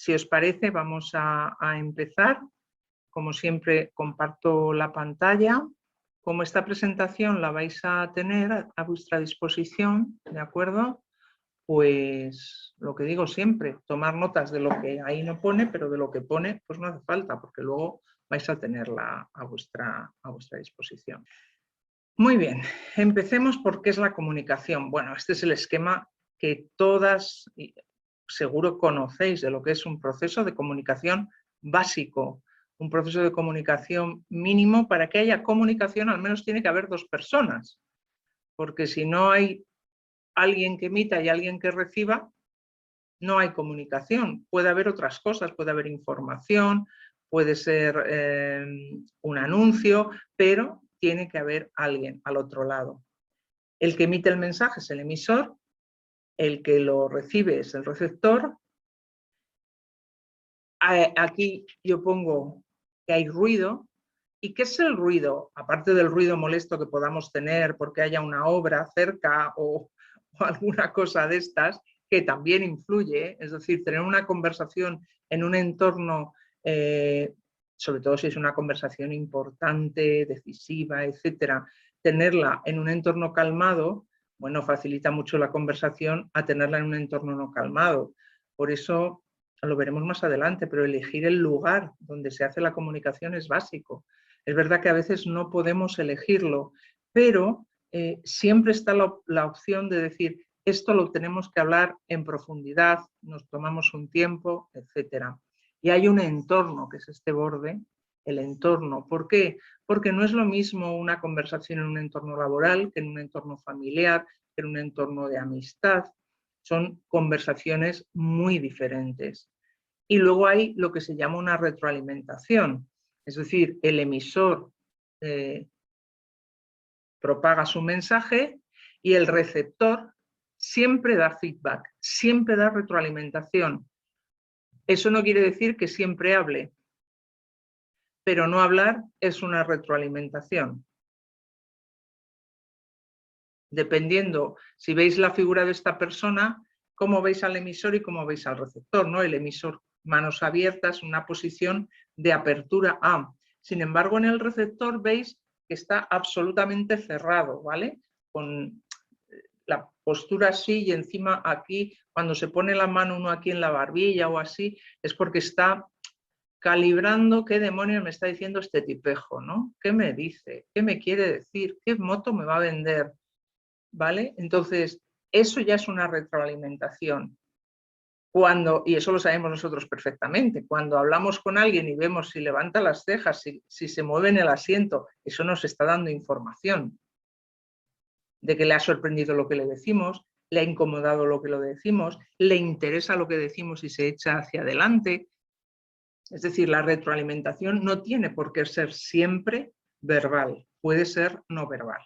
si os parece, vamos a empezar. Como siempre, comparto la pantalla. Como esta presentación la vais a tener a vuestra disposición, ¿de acuerdo? Pues lo que digo siempre, tomar notas de lo que ahí no pone, pero de lo que pone, pues no hace falta, porque luego vais a tenerla a vuestra disposición. Muy bien, empecemos por qué es la comunicación. Bueno, este es el esquema que todas seguro conocéis de lo que es un proceso de comunicación básico, un proceso de comunicación mínimo. Para que haya comunicación al menos tiene que haber dos personas, porque si no hay alguien que emita y alguien que reciba, no hay comunicación. Puede haber otras cosas, puede haber información, puede ser un anuncio, pero tiene que haber alguien al otro lado. El que emite el mensaje es el emisor, el que lo recibe es el receptor. Aquí yo pongo que hay ruido. ¿Y qué es el ruido? Aparte del ruido molesto que podamos tener porque haya una obra cerca o alguna cosa de estas, que también influye, es decir, tener una conversación en un entorno, sobre todo si es una conversación importante, decisiva, etcétera, tenerla en un entorno calmado, bueno, facilita mucho la conversación a tenerla en un entorno no calmado. Por eso lo veremos más adelante, pero elegir el lugar donde se hace la comunicación es básico. Es verdad que a veces no podemos elegirlo, pero siempre está la opción de decir, esto lo tenemos que hablar en profundidad, nos tomamos un tiempo, etc. Y hay un entorno, que es este borde, el entorno. ¿Por qué? Porque no es lo mismo una conversación en un entorno laboral que en un entorno familiar, que en un entorno de amistad. Son conversaciones muy diferentes. Y luego hay lo que se llama una retroalimentación. Es decir, el emisor propaga su mensaje y el receptor siempre da feedback, siempre da retroalimentación. Eso no quiere decir que siempre hable, pero no hablar es una retroalimentación. Dependiendo, si veis la figura de esta persona, cómo veis al emisor y cómo veis al receptor, ¿no? El emisor, manos abiertas, una posición de apertura a. Sin embargo, en el receptor veis que está absolutamente cerrado, ¿vale? Con la postura así y encima aquí, cuando se pone la mano uno aquí en la barbilla o así, es porque está calibrando qué demonios me está diciendo este tipejo, ¿no? ¿Qué me dice? ¿Qué me quiere decir? ¿Qué moto me va a vender? ¿Vale? Entonces, eso ya es una retroalimentación. Y eso lo sabemos nosotros perfectamente, cuando hablamos con alguien y vemos si levanta las cejas, si se mueve en el asiento, eso nos está dando información de que le ha sorprendido lo que le decimos, le ha incomodado lo que lo decimos, le interesa lo que decimos y se echa hacia adelante. Es decir, la retroalimentación no tiene por qué ser siempre verbal, puede ser no verbal.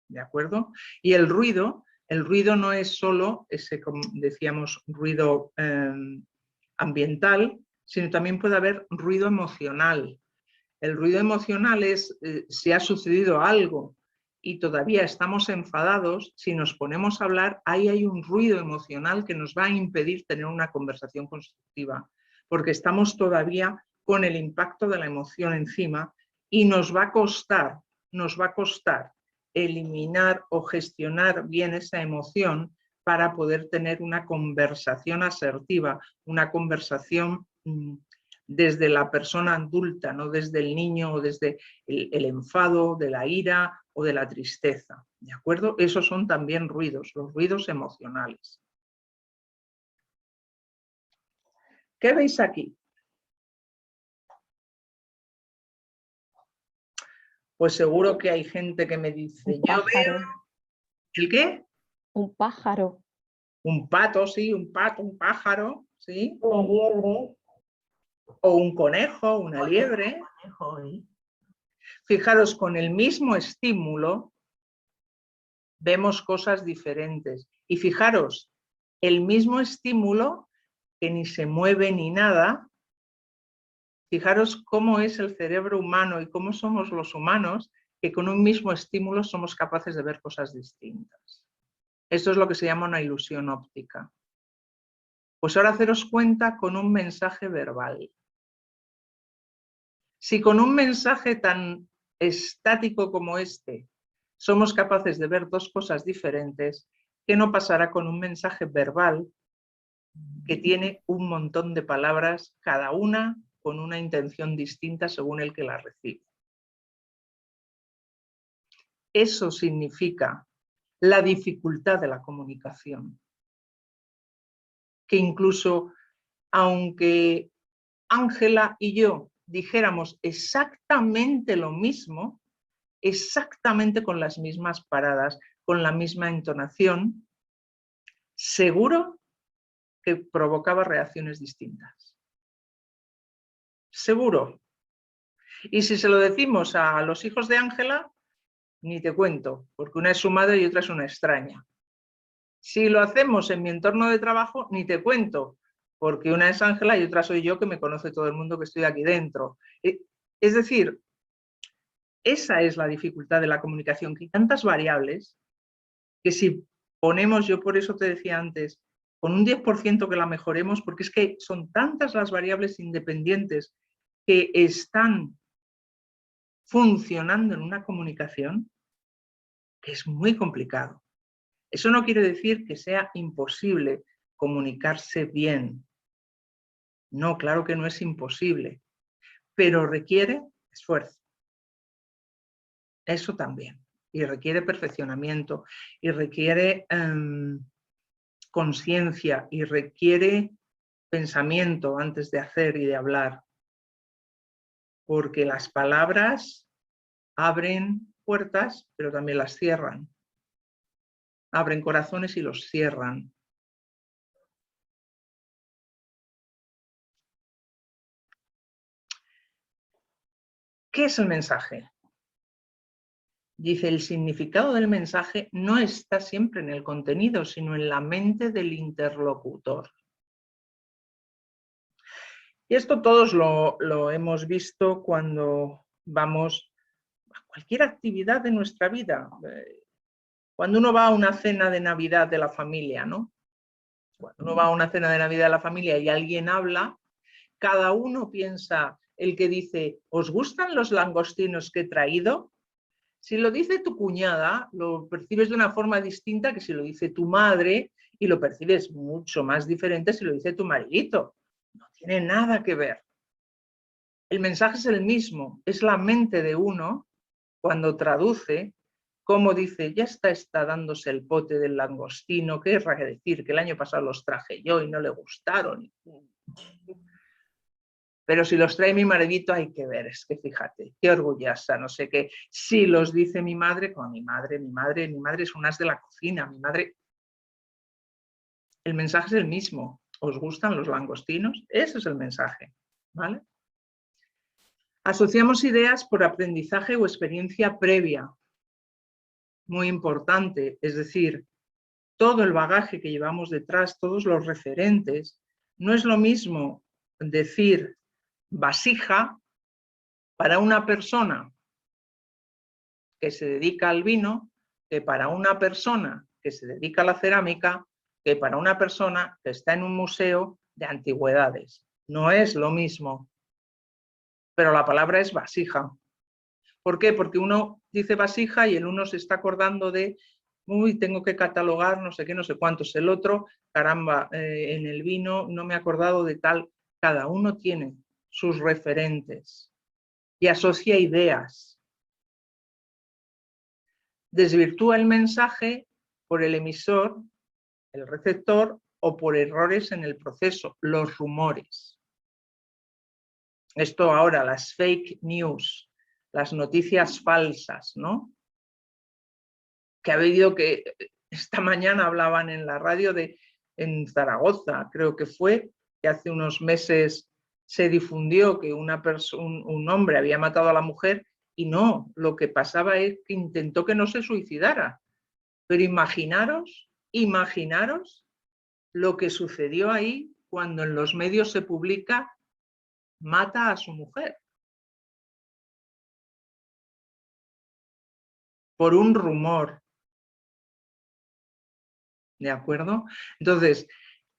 ¿De acuerdo? Y el ruido no es solo ese, como decíamos, ruido ambiental, sino también puede haber ruido emocional. El ruido emocional es si ha sucedido algo y todavía estamos enfadados, si nos ponemos a hablar, ahí hay un ruido emocional que nos va a impedir tener una conversación constructiva, porque estamos todavía con el impacto de la emoción encima y nos va a costar eliminar o gestionar bien esa emoción para poder tener una conversación asertiva, una conversación desde la persona adulta, no desde el niño o desde el enfado, de la ira o de la tristeza. ¿De acuerdo? Esos son también ruidos, los ruidos emocionales. ¿Qué veis aquí? Pues seguro que hay gente que me dice, yo veo... ¿El qué? Un pájaro. Un pato, sí, un pato, un pájaro, ¿sí? Una liebre. O un conejo, una liebre. Fijaros, con el mismo estímulo vemos cosas diferentes. Y fijaros, el mismo estímulo que ni se mueve ni nada, fijaros cómo es el cerebro humano y cómo somos los humanos, que con un mismo estímulo somos capaces de ver cosas distintas. Esto es lo que se llama una ilusión óptica. Pues ahora haceros cuenta con un mensaje verbal. Si con un mensaje tan estático como este somos capaces de ver dos cosas diferentes, ¿qué no pasará con un mensaje verbal que tiene un montón de palabras, cada una con una intención distinta según el que la recibe? Eso significa la dificultad de la comunicación. Que incluso aunque Ángela y yo dijéramos exactamente lo mismo, exactamente con las mismas paradas, con la misma entonación, seguro que provocaba reacciones distintas. Seguro. Y si se lo decimos a los hijos de Ángela, ni te cuento, porque una es su madre y otra es una extraña. Si lo hacemos en mi entorno de trabajo, ni te cuento, porque una es Ángela y otra soy yo, que me conoce todo el mundo que estoy aquí dentro. Es decir, esa es la dificultad de la comunicación, que hay tantas variables que si ponemos, yo por eso te decía antes, con un 10% que la mejoremos, porque es que son tantas las variables independientes que están funcionando en una comunicación, que es muy complicado. Eso no quiere decir que sea imposible comunicarse bien. No, claro que no es imposible, pero requiere esfuerzo. Eso también. Y requiere perfeccionamiento, y requiere conciencia, y requiere pensamiento antes de hacer y de hablar. Porque las palabras abren puertas, pero también las cierran. Abren corazones y los cierran. ¿Qué es el mensaje? Dice, el significado del mensaje no está siempre en el contenido, sino en la mente del interlocutor. Y esto todos lo hemos visto cuando vamos a cualquier actividad de nuestra vida. Cuando uno va a una cena de Navidad de la familia, ¿no? Cuando uno va a una cena de Navidad de la familia y alguien habla, cada uno piensa, el que dice, ¿os gustan los langostinos que he traído? Si lo dice tu cuñada, lo percibes de una forma distinta que si lo dice tu madre, y lo percibes mucho más diferente si lo dice tu maridito. No tiene nada que ver. El mensaje es el mismo, es la mente de uno cuando traduce, como dice, ya está dándose el pote del langostino, ¿qué querrá decir? Que el año pasado los traje yo y no le gustaron. Pero si los trae mi maridito, hay que ver, es que fíjate, qué orgullosa, no sé qué. Si los dice mi madre, con mi madre es un as de la cocina, mi madre. El mensaje es el mismo. ¿Os gustan los langostinos? Ese es el mensaje, ¿vale? Asociamos ideas por aprendizaje o experiencia previa. Muy importante, es decir, todo el bagaje que llevamos detrás, todos los referentes, no es lo mismo decir vasija para una persona que se dedica al vino que para una persona que se dedica a la cerámica, que para una persona que está en un museo de antigüedades. No es lo mismo, pero la palabra es vasija. ¿Por qué? Porque uno dice vasija y el uno se está acordando de, uy, tengo que catalogar no sé qué, no sé cuántos. El otro, caramba, en el vino no me he acordado de tal. Cada uno tiene sus referentes y asocia ideas. Desvirtúa el mensaje por el emisor, el receptor, o por errores en el proceso, los rumores. Esto ahora, las fake news, las noticias falsas, ¿no? Que ha habido que esta mañana hablaban en la radio en Zaragoza, creo que fue, que hace unos meses se difundió que un hombre había matado a la mujer y no, lo que pasaba es que intentó que no se suicidara. Pero imaginaros lo que sucedió ahí cuando en los medios se publica mata a su mujer. Por un rumor. ¿De acuerdo? Entonces,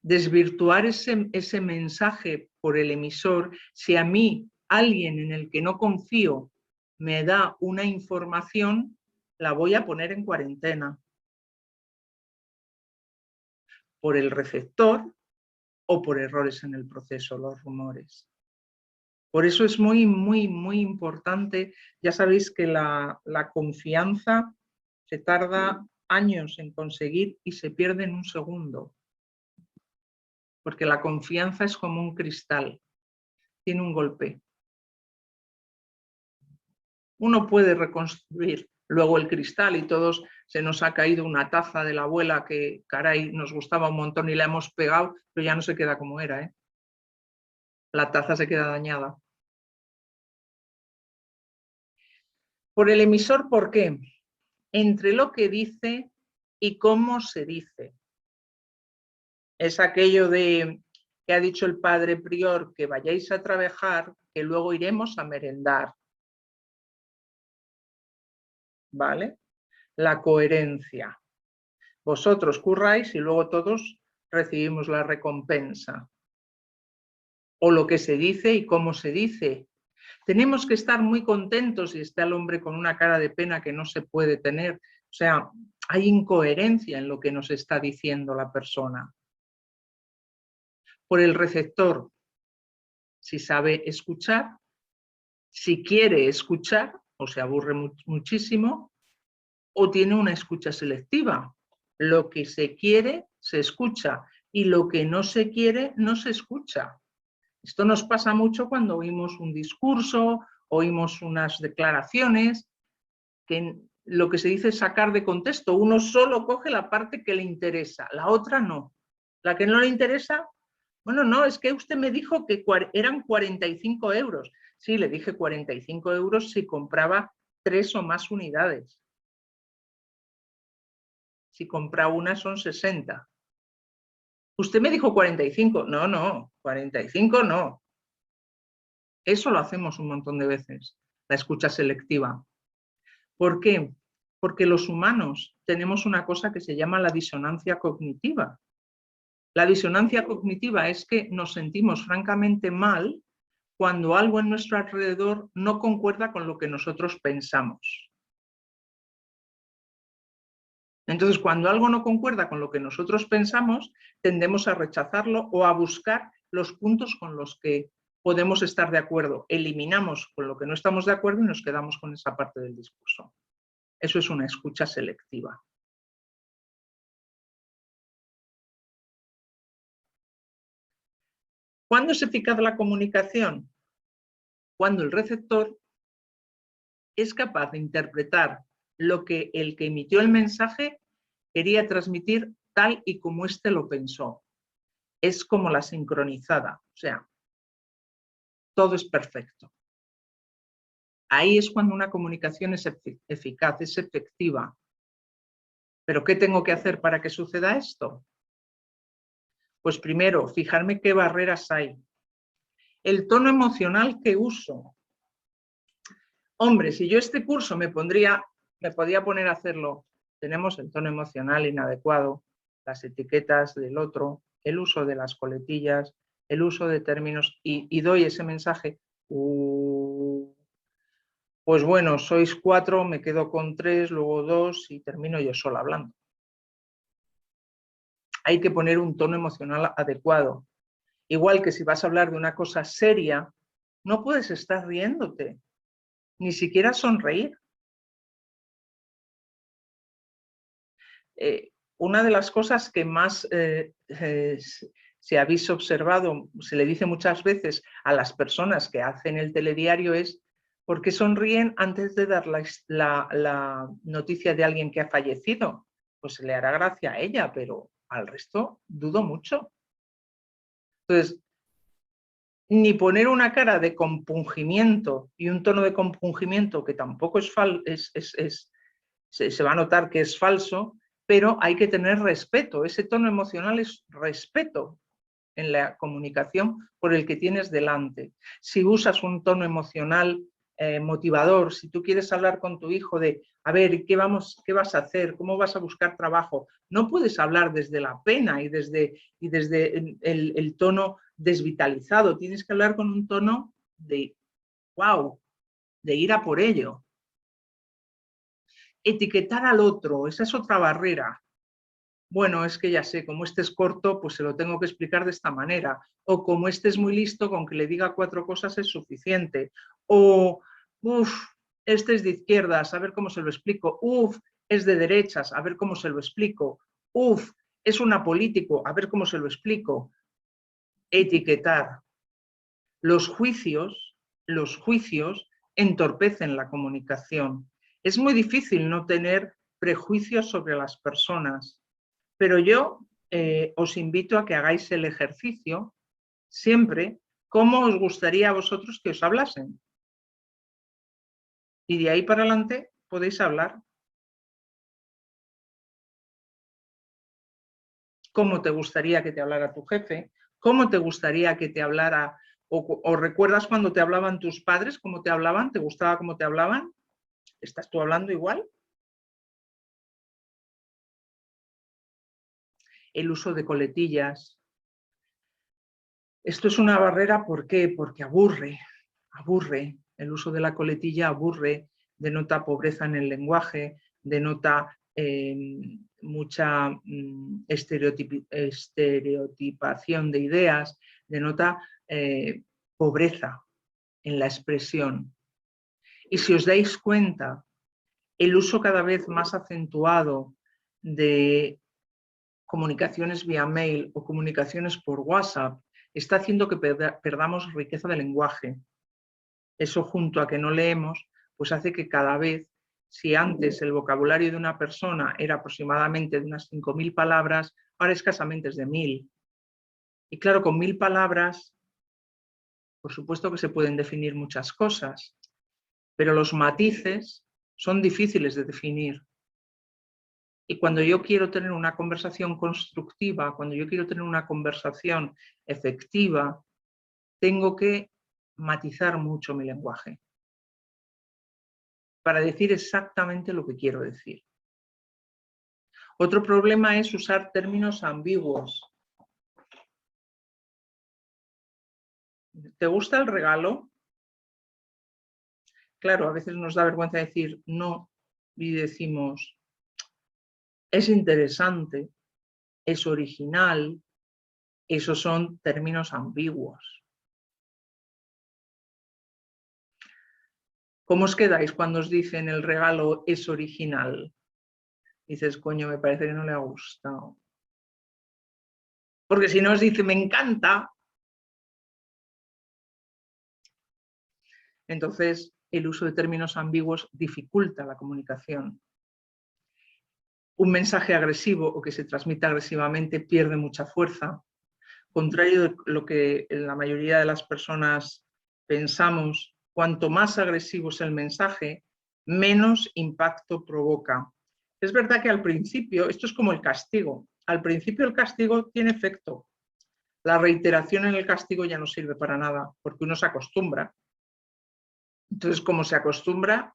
desvirtuar ese mensaje por el emisor. Si a mí alguien en el que no confío me da una información, la voy a poner en cuarentena por el receptor o por errores en el proceso, los rumores. Por eso es muy, muy, muy importante. Ya sabéis que la confianza se tarda años en conseguir y se pierde en un segundo. Porque la confianza es como un cristal, tiene un golpe. Uno puede reconstruir luego el cristal y todos se nos ha caído una taza de la abuela que, caray, nos gustaba un montón y la hemos pegado, pero ya no se queda como era, ¿eh? La taza se queda dañada. Por el emisor, ¿por qué? Entre lo que dice y cómo se dice. Es aquello de que ha dicho el padre prior, que vayáis a trabajar, que luego iremos a merendar. ¿Vale? La coherencia. Vosotros curráis y luego todos recibimos la recompensa. O lo que se dice y cómo se dice. Tenemos que estar muy contentos si está el hombre con una cara de pena que no se puede tener. O sea, hay incoherencia en lo que nos está diciendo la persona. Por el receptor, si sabe escuchar, si quiere escuchar o se aburre muchísimo, o tiene una escucha selectiva. Lo que se quiere se escucha y lo que no se quiere no se escucha. Esto nos pasa mucho cuando oímos un discurso, oímos unas declaraciones, que lo que se dice es sacar de contexto. Uno solo coge la parte que le interesa, la otra no. La que no le interesa, bueno, no, es que usted me dijo que eran 45 euros. Sí, le dije 45 euros si compraba 3 o más unidades. Si compra una son 60. Usted me dijo 45. No, no, 45 no. Eso lo hacemos un montón de veces, la escucha selectiva. ¿Por qué? Porque los humanos tenemos una cosa que se llama la disonancia cognitiva. La disonancia cognitiva es que nos sentimos francamente mal cuando algo en nuestro alrededor no concuerda con lo que nosotros pensamos. Entonces, cuando algo no concuerda con lo que nosotros pensamos, tendemos a rechazarlo o a buscar los puntos con los que podemos estar de acuerdo. Eliminamos con lo que no estamos de acuerdo y nos quedamos con esa parte del discurso. Eso es una escucha selectiva. ¿Cuándo es eficaz la comunicación? Cuando el receptor es capaz de interpretar lo que el que emitió el mensaje quería transmitir tal y como éste lo pensó. Es como la sincronizada, o sea, todo es perfecto. Ahí es cuando una comunicación es eficaz, es efectiva. ¿Pero qué tengo que hacer para que suceda esto? Pues primero, fijarme qué barreras hay. El tono emocional que uso. Hombre, si yo este curso me podía poner a hacerlo. Tenemos el tono emocional inadecuado, las etiquetas del otro, el uso de las coletillas, el uso de términos y doy ese mensaje. Pues bueno, sois 4, me quedo con 3, luego 2 y termino yo sola hablando. Hay que poner un tono emocional adecuado. Igual que si vas a hablar de una cosa seria, no puedes estar riéndote, ni siquiera sonreír. Una de las cosas que más se habéis observado, se le dice muchas veces a las personas que hacen el telediario es ¿por qué sonríen antes de dar la noticia de alguien que ha fallecido? Pues se le hará gracia a ella, pero al resto dudo mucho. Entonces, ni poner una cara de compungimiento y un tono de compungimiento que tampoco se va a notar que es falso, pero hay que tener respeto. Ese tono emocional es respeto en la comunicación por el que tienes delante. Si usas un tono emocional motivador, si tú quieres hablar con tu hijo de, a ver, ¿qué vas a hacer? ¿Cómo vas a buscar trabajo? No puedes hablar desde la pena y desde el tono desvitalizado, tienes que hablar con un tono de, wow, de ir a por ello. Etiquetar al otro, esa es otra barrera. Bueno, es que ya sé, como este es corto, pues se lo tengo que explicar de esta manera. O como este es muy listo, con que le diga 4 cosas es suficiente. O, este es de izquierdas, a ver cómo se lo explico. Es de derechas, a ver cómo se lo explico. Es un apolítico, a ver cómo se lo explico. Etiquetar. Los juicios entorpecen la comunicación. Es muy difícil no tener prejuicios sobre las personas. Pero yo os invito a que hagáis el ejercicio siempre cómo os gustaría a vosotros que os hablasen. Y de ahí para adelante podéis hablar. ¿Cómo te gustaría que te hablara tu jefe? ¿Cómo te gustaría que te hablara? ¿O recuerdas cuando te hablaban tus padres? ¿Cómo te hablaban? ¿Te gustaba cómo te hablaban? ¿Estás tú hablando igual? El uso de coletillas. Esto es una barrera, ¿por qué? Porque aburre. El uso de la coletilla aburre, denota pobreza en el lenguaje, denota mucha estereotipación de ideas, denota pobreza en la expresión. Y si os dais cuenta, el uso cada vez más acentuado de comunicaciones vía mail o comunicaciones por WhatsApp está haciendo que perdamos riqueza de lenguaje. Eso, junto a que no leemos, pues hace que cada vez, si antes el vocabulario de una persona era aproximadamente de unas 5.000 palabras, ahora escasamente es de 1.000. Y claro, con 1.000 palabras, por supuesto que se pueden definir muchas cosas, pero los matices son difíciles de definir. Y cuando yo quiero tener una conversación constructiva, cuando yo quiero tener una conversación efectiva, tengo que matizar mucho mi lenguaje para decir exactamente lo que quiero decir. Otro problema es usar términos ambiguos. ¿Te gusta el regalo? Claro, a veces nos da vergüenza decir no y decimos es interesante, es original. Esos son términos ambiguos. ¿Cómo os quedáis cuando os dicen el regalo es original? Dices, coño, me parece que no le ha gustado. Porque si no os dice, me encanta. Entonces, el uso de términos ambiguos dificulta la comunicación. Un mensaje agresivo o que se transmite agresivamente pierde mucha fuerza. Contrario a lo que la mayoría de las personas pensamos, cuanto más agresivo es el mensaje, menos impacto provoca. Es verdad que al principio, esto es como el castigo, al principio el castigo tiene efecto. La reiteración en el castigo ya no sirve para nada, porque uno se acostumbra. Entonces, como se acostumbra,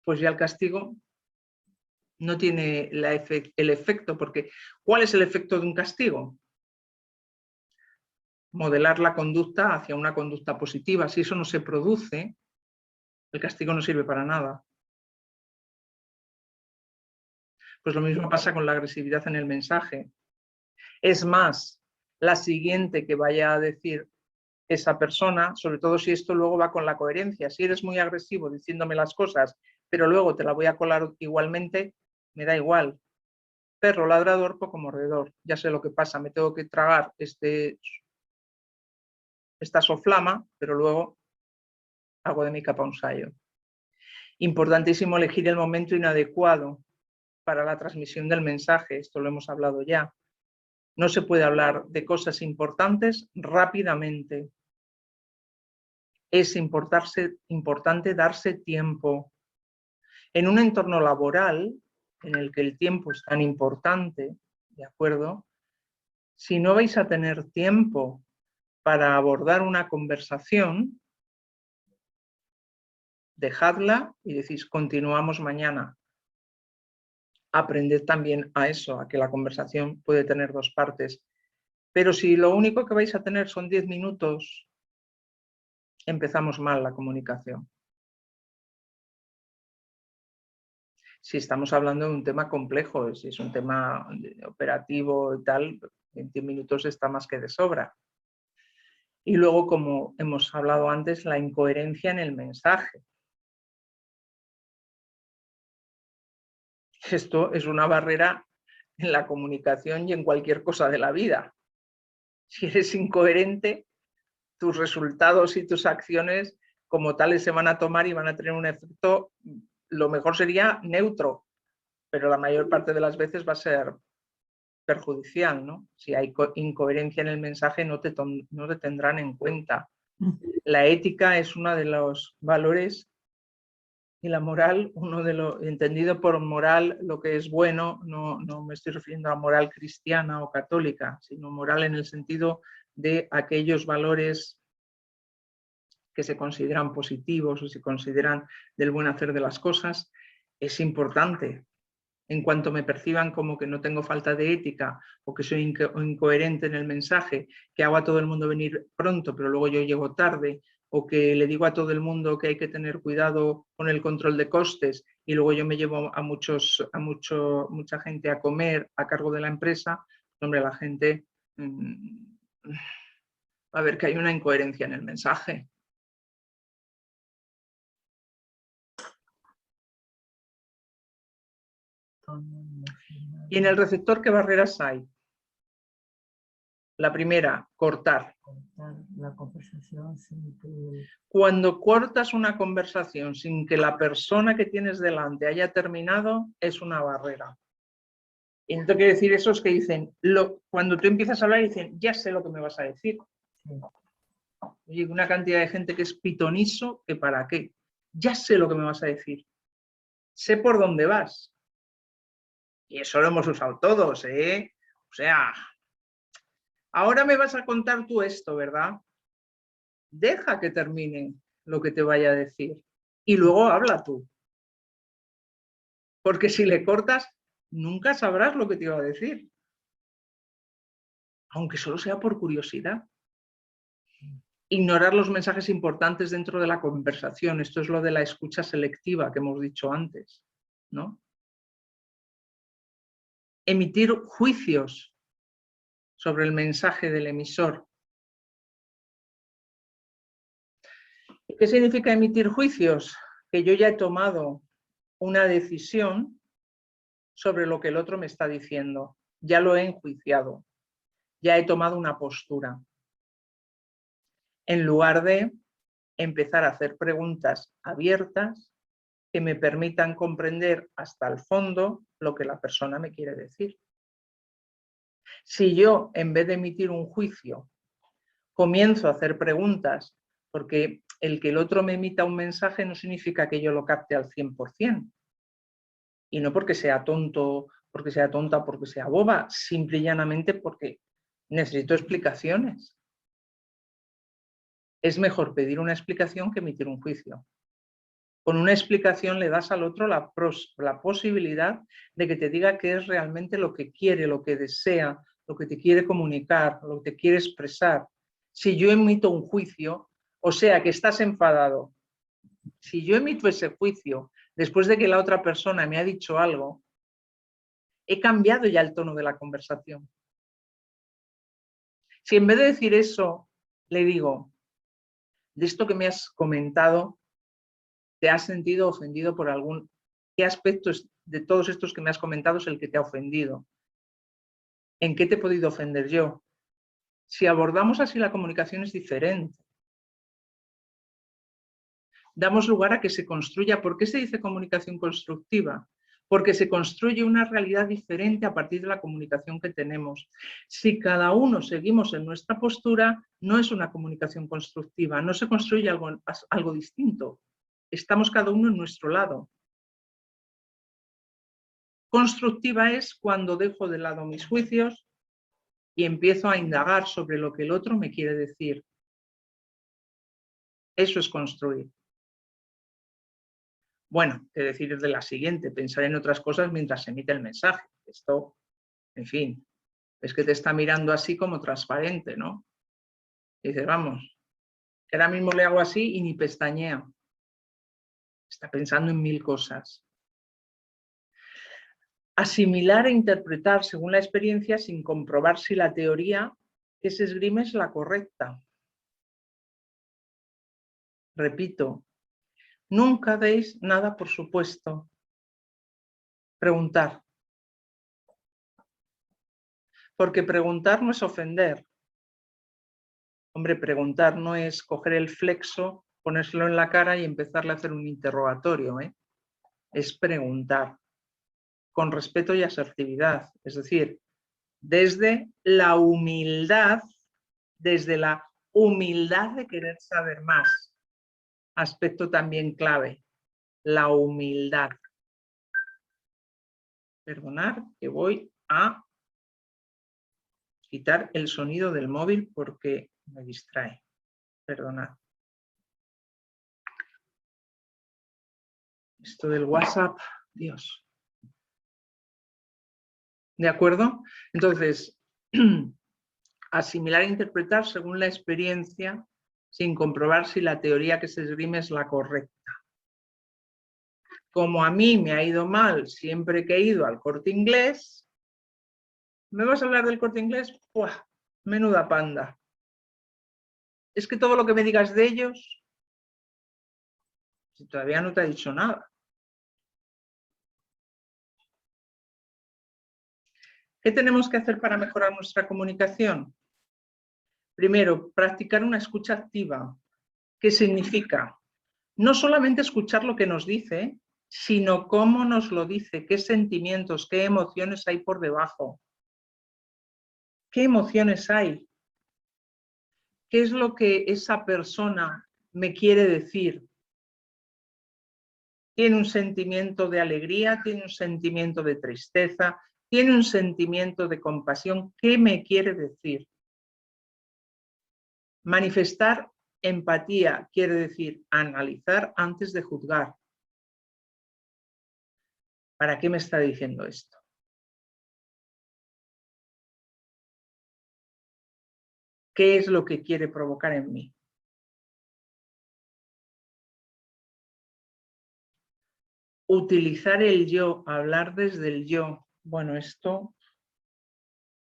pues ya el castigo no tiene el efecto, porque ¿cuál es el efecto de un castigo? Modelar la conducta hacia una conducta positiva. Si eso no se produce, el castigo no sirve para nada. Pues lo mismo pasa con la agresividad en el mensaje. Es más, la siguiente que vaya a decir esa persona, sobre todo si esto luego va con la coherencia, si eres muy agresivo diciéndome las cosas, pero luego te la voy a colar igualmente, me da igual. Perro ladrador, poco mordedor. Ya sé lo que pasa, me tengo que tragar esta soflama, pero luego hago de mi capa un sayo. Importantísimo elegir el momento inadecuado para la transmisión del mensaje, esto lo hemos hablado ya. No se puede hablar de cosas importantes rápidamente. Es importante darse tiempo. En un entorno laboral, en el que el tiempo es tan importante, ¿de acuerdo? Si no vais a tener tiempo para abordar una conversación, dejadla y decís, continuamos mañana. Aprended también a eso, a que la conversación puede tener dos partes. Pero si lo único que vais a tener son 10 minutos, empezamos mal la comunicación. Si estamos hablando de un tema complejo, si es un tema operativo y tal, 20 minutos está más que de sobra. Y luego, como hemos hablado antes, la incoherencia en el mensaje. Esto es una barrera en la comunicación y en cualquier cosa de la vida. Si eres incoherente, tus resultados y tus acciones como tales se van a tomar y van a tener un efecto, lo mejor sería neutro, pero la mayor parte de las veces va a ser perjudicial, ¿no? Si hay incoherencia en el mensaje no te tendrán en cuenta. La ética es uno de los valores y la moral, entendido por moral lo que es bueno, no me estoy refiriendo a moral cristiana o católica, sino moral en el sentido de aquellos valores que se consideran positivos o se consideran del buen hacer de las cosas, es importante. En cuanto me perciban como que no tengo falta de ética o que soy incoherente en el mensaje, que hago a todo el mundo venir pronto, pero luego yo llego tarde, o que le digo a todo el mundo que hay que tener cuidado con el control de costes y luego yo me llevo a mucha gente a comer a cargo de la empresa, hombre, la gente va a ver que hay una incoherencia en el mensaje. Y en el receptor, ¿qué barreras hay? La primera, cortar. La conversación sin que... Cuando cortas una conversación sin que la persona que tienes delante haya terminado, es una barrera. Y no te quiero decir esos que dicen, cuando tú empiezas a hablar dicen, ya sé lo que me vas a decir. Sí. Oye, una cantidad de gente que es pitoniso, que para qué. Ya sé lo que me vas a decir. Sé por dónde vas. Y eso lo hemos usado todos, ¿eh? O sea, ahora me vas a contar tú esto, ¿verdad? Deja que termine lo que te vaya a decir. Y luego habla tú. Porque si le cortas, nunca sabrás lo que te iba a decir. Aunque solo sea por curiosidad. Ignorar los mensajes importantes dentro de la conversación. Esto es lo de la escucha selectiva que hemos dicho antes, ¿no? Emitir juicios sobre el mensaje del emisor. ¿Qué significa emitir juicios? Que yo ya he tomado una decisión sobre lo que el otro me está diciendo. Ya lo he enjuiciado. Ya he tomado una postura. En lugar de empezar a hacer preguntas abiertas que me permitan comprender hasta el fondo lo que la persona me quiere decir. Si yo, en vez de emitir un juicio, comienzo a hacer preguntas, porque el que el otro me emita un mensaje no significa que yo lo capte al 100%. Y no porque sea tonto, porque sea tonta, porque sea boba, simple y llanamente porque necesito explicaciones. Es mejor pedir una explicación que emitir un juicio. Con una explicación le das al otro la posibilidad de que te diga qué es realmente lo que quiere, lo que desea, lo que te quiere comunicar, lo que te quiere expresar. Si yo emito un juicio, o sea que estás enfadado, si yo emito ese juicio después de que la otra persona me ha dicho algo, he cambiado ya el tono de la conversación. Si en vez de decir eso, le digo, de esto que me has comentado, ¿te has sentido ofendido por algún... ¿Qué aspectos de todos estos que me has comentado es el que te ha ofendido? ¿En qué te he podido ofender yo? Si abordamos así la comunicación es diferente. Damos lugar a que se construya. ¿Por qué se dice comunicación constructiva? Porque se construye una realidad diferente a partir de la comunicación que tenemos. Si cada uno seguimos en nuestra postura, no es una comunicación constructiva, no se construye algo distinto. Estamos cada uno en nuestro lado. Constructiva es cuando dejo de lado mis juicios y empiezo a indagar sobre lo que el otro me quiere decir. Eso es construir. Bueno, es decir, de la siguiente, pensar en otras cosas mientras se emite el mensaje. Esto, en fin, es que te está mirando así como transparente, ¿no? Y dices, vamos, que ahora mismo le hago así y ni pestañea. Está pensando en 1000 cosas. Asimilar e interpretar según la experiencia sin comprobar si la teoría que se esgrime es la correcta. Repito, nunca deis nada por supuesto. Preguntar. Porque preguntar no es ofender. Hombre, preguntar no es coger el flexo, ponérselo en la cara y empezarle a hacer un interrogatorio, ¿eh? Es preguntar con respeto y asertividad. Es decir, desde la humildad de querer saber más. Aspecto también clave, la humildad. Perdonad que voy a quitar el sonido del móvil porque me distrae. Perdonad. Esto del WhatsApp, Dios. ¿De acuerdo? Entonces, asimilar e interpretar según la experiencia sin comprobar si la teoría que se esgrime es la correcta. Como a mí me ha ido mal siempre que he ido al Corte Inglés, ¿me vas a hablar del Corte Inglés? ¡Puah! Menuda panda. Es que todo lo que me digas de ellos, si todavía no te ha dicho nada. ¿Qué tenemos que hacer para mejorar nuestra comunicación? Primero, practicar una escucha activa. ¿Qué significa? No solamente escuchar lo que nos dice, sino cómo nos lo dice, qué sentimientos, qué emociones hay por debajo. ¿Qué emociones hay? ¿Qué es lo que esa persona me quiere decir? ¿Tiene un sentimiento de alegría? ¿Tiene un sentimiento de tristeza? ¿Tiene un sentimiento de compasión? ¿Qué me quiere decir? Manifestar empatía quiere decir analizar antes de juzgar. ¿Para qué me está diciendo esto? ¿Qué es lo que quiere provocar en mí? Utilizar el yo, hablar desde el yo. Bueno, esto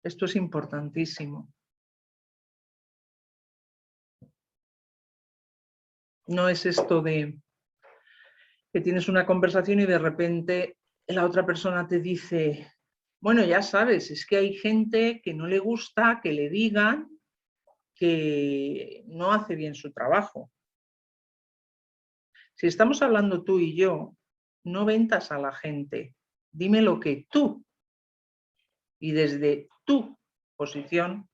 es importantísimo. No es esto de que tienes una conversación y de repente la otra persona te dice, bueno, ya sabes, es que hay gente que no le gusta que le digan que no hace bien su trabajo. Si estamos hablando tú y yo, no ventas a la gente, dime lo que tú, y desde tu posición,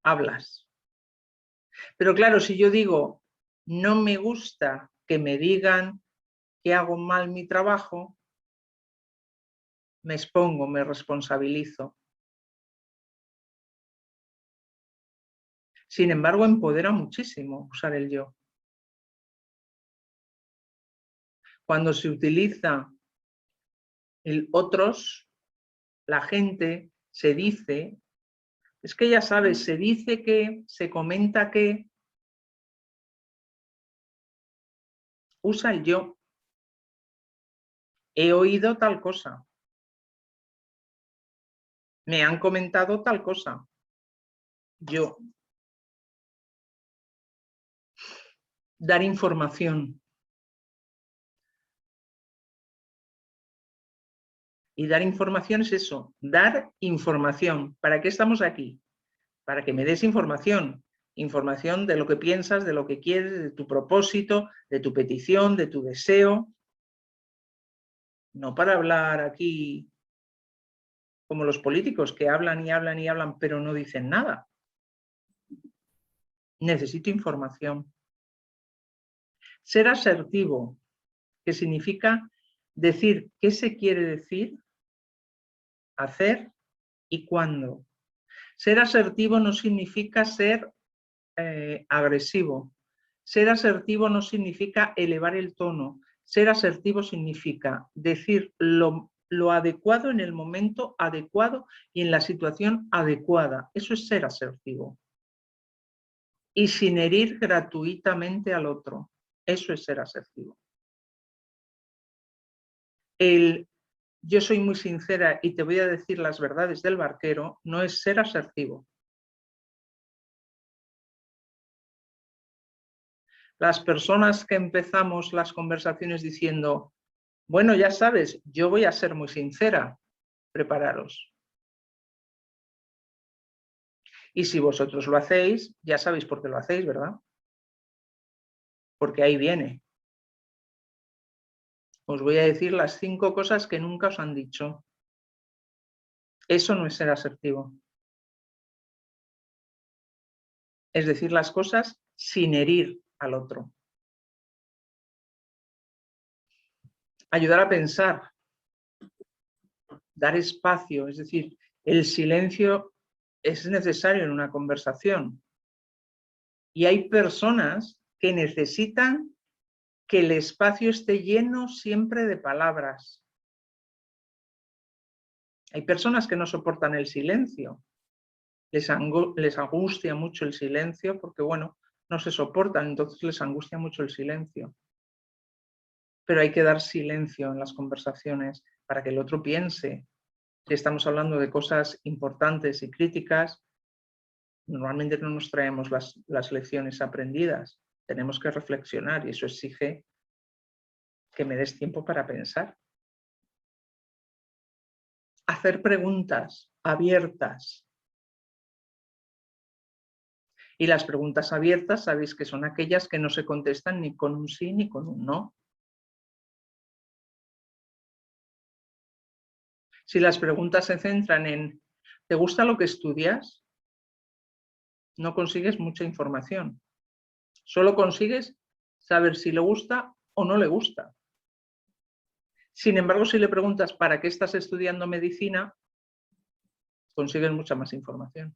hablas. Pero claro, si yo digo, no me gusta que me digan que hago mal mi trabajo, me expongo, me responsabilizo. Sin embargo, empodera muchísimo usar el yo. Cuando se utiliza el otros, la gente se dice, es que ya sabes, se dice que, se comenta que, usa el yo. He oído tal cosa. Me han comentado tal cosa. Yo. Dar información. Y dar información es eso, dar información. ¿Para qué estamos aquí? Para que me des información. Información de lo que piensas, de lo que quieres, de tu propósito, de tu petición, de tu deseo. No para hablar aquí como los políticos que hablan y hablan y hablan, pero no dicen nada. Necesito información. Ser asertivo, que significa decir qué se quiere decir, hacer y cuándo. Ser asertivo no significa ser agresivo. Ser asertivo no significa elevar el tono. Ser asertivo significa decir lo adecuado en el momento adecuado y en la situación adecuada. Eso es ser asertivo. Y sin herir gratuitamente al otro. Eso es ser asertivo. El yo soy muy sincera y te voy a decir las verdades del barquero no es ser asertivo. Las personas que empezamos las conversaciones diciendo, bueno, ya sabes, yo voy a ser muy sincera, prepararos. Y si vosotros lo hacéis, ya sabéis por qué lo hacéis, ¿verdad? Porque ahí viene. Os voy a decir las 5 cosas que nunca os han dicho. Eso no es ser asertivo. Es decir las cosas sin herir al otro. Ayudar a pensar. Dar espacio, es decir, el silencio es necesario en una conversación. Y hay personas que necesitan que el espacio esté lleno siempre de palabras. Hay personas que no soportan el silencio. Les angustia mucho el silencio porque, bueno, no se soportan, entonces les angustia mucho el silencio. Pero hay que dar silencio en las conversaciones para que el otro piense. Si estamos hablando de cosas importantes y críticas, normalmente no nos traemos las lecciones aprendidas. Tenemos que reflexionar y eso exige que me des tiempo para pensar. Hacer preguntas abiertas. Y las preguntas abiertas, sabéis que son aquellas que no se contestan ni con un sí ni con un no. Si las preguntas se centran en ¿te gusta lo que estudias? No consigues mucha información. Solo consigues saber si le gusta o no le gusta. Sin embargo, si le preguntas ¿para qué estás estudiando medicina?, consigues mucha más información.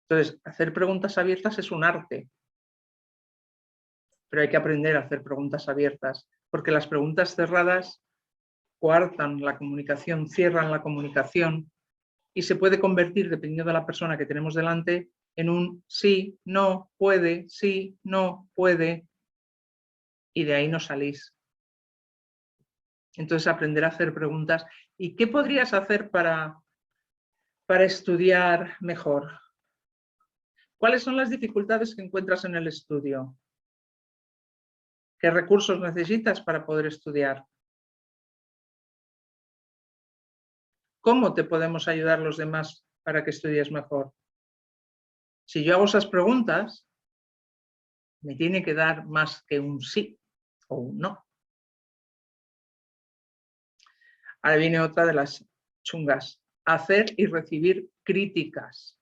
Entonces, hacer preguntas abiertas es un arte, pero hay que aprender a hacer preguntas abiertas, porque las preguntas cerradas coartan la comunicación, cierran la comunicación y se puede convertir, dependiendo de la persona que tenemos delante, en un sí, no, puede, sí, no, puede, y de ahí no salís. Entonces, aprender a hacer preguntas. ¿Y qué podrías hacer para estudiar mejor? ¿Cuáles son las dificultades que encuentras en el estudio? ¿Qué recursos necesitas para poder estudiar? ¿Cómo te podemos ayudar los demás para que estudies mejor? Si yo hago esas preguntas, me tiene que dar más que un sí o un no. Ahora viene otra de las chungas. Hacer y recibir críticas.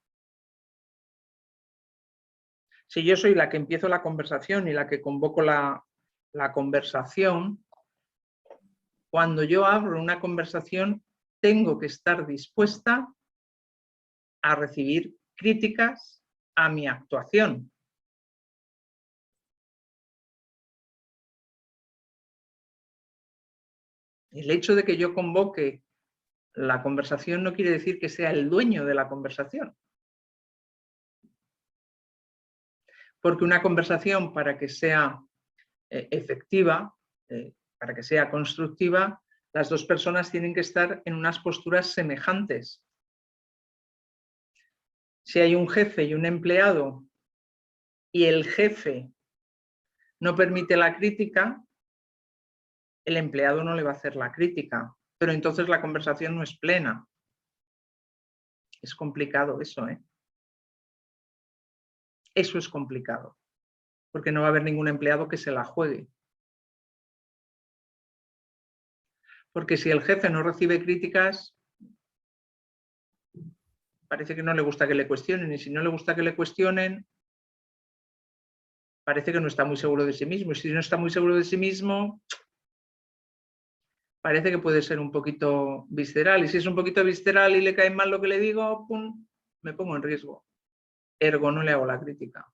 Si yo soy la que empiezo la conversación y la que convoco la conversación, cuando yo abro una conversación, tengo que estar dispuesta a recibir críticas a mi actuación. El hecho de que yo convoque la conversación no quiere decir que sea el dueño de la conversación. Porque una conversación, para que sea efectiva, para que sea constructiva, las dos personas tienen que estar en unas posturas semejantes. Si hay un jefe y un empleado y el jefe no permite la crítica, el empleado no le va a hacer la crítica, pero entonces la conversación no es plena. Es complicado eso, ¿eh? Eso es complicado, porque no va a haber ningún empleado que se la juegue. Porque si el jefe no recibe críticas, parece que no le gusta que le cuestionen, y si no le gusta que le cuestionen, parece que no está muy seguro de sí mismo, y si no está muy seguro de sí mismo, parece que puede ser un poquito visceral, y si es un poquito visceral y le cae mal lo que le digo, ¡pum!, me pongo en riesgo. Ergo, no le hago la crítica.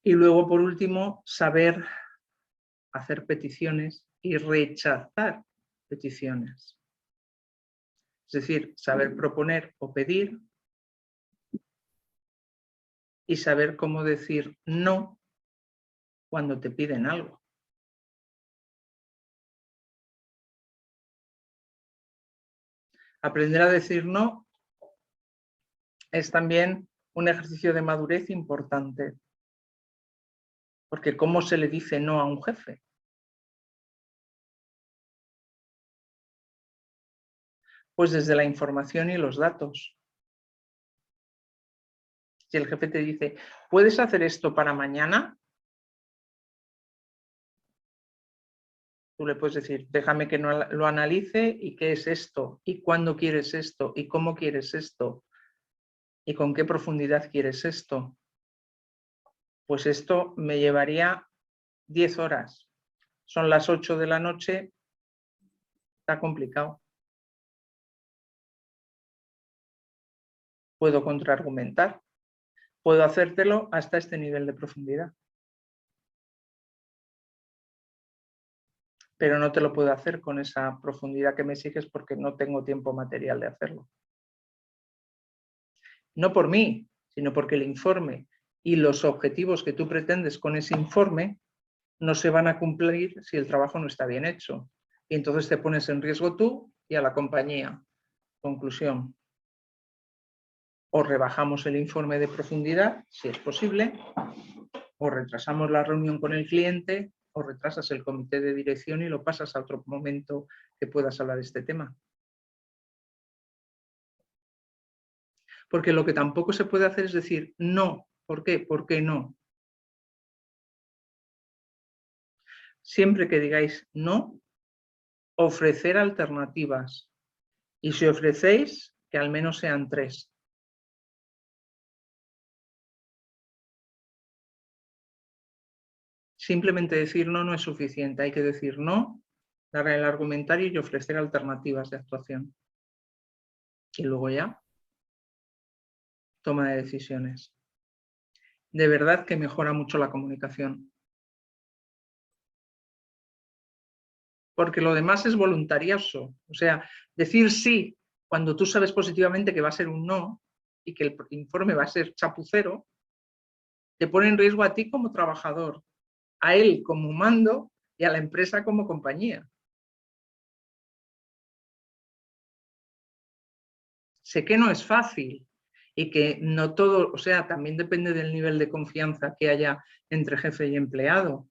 Y luego, por último, saber hacer peticiones y rechazar peticiones. Es decir, saber proponer o pedir y saber cómo decir no cuando te piden algo. Aprender a decir no es también un ejercicio de madurez importante, porque ¿cómo se le dice no a un jefe? Pues desde la información y los datos. Si el jefe te dice, ¿puedes hacer esto para mañana? Tú le puedes decir, déjame que lo analice y qué es esto, y cuándo quieres esto, y cómo quieres esto, y con qué profundidad quieres esto. Pues esto me llevaría 10 horas. Son las 8 de la noche, está complicado. Puedo contraargumentar, puedo hacértelo hasta este nivel de profundidad. Pero no te lo puedo hacer con esa profundidad que me exiges porque no tengo tiempo material de hacerlo. No por mí, sino porque el informe y los objetivos que tú pretendes con ese informe no se van a cumplir si el trabajo no está bien hecho. Y entonces te pones en riesgo tú y a la compañía. Conclusión. O rebajamos el informe de profundidad, si es posible, o retrasamos la reunión con el cliente, o retrasas el comité de dirección y lo pasas a otro momento que puedas hablar de este tema. Porque lo que tampoco se puede hacer es decir no. ¿Por qué? ¿Por qué no? Siempre que digáis no, ofrecer alternativas. Y si ofrecéis, que al menos sean 3. Simplemente decir no no es suficiente. Hay que decir no, dar el argumentario y ofrecer alternativas de actuación. Y luego ya, toma de decisiones. De verdad que mejora mucho la comunicación. Porque lo demás es voluntarioso. O sea, decir sí cuando tú sabes positivamente que va a ser un no y que el informe va a ser chapucero, te pone en riesgo a ti como trabajador, a él como mando y a la empresa como compañía. Sé que no es fácil y que no todo, o sea, también depende del nivel de confianza que haya entre jefe y empleado.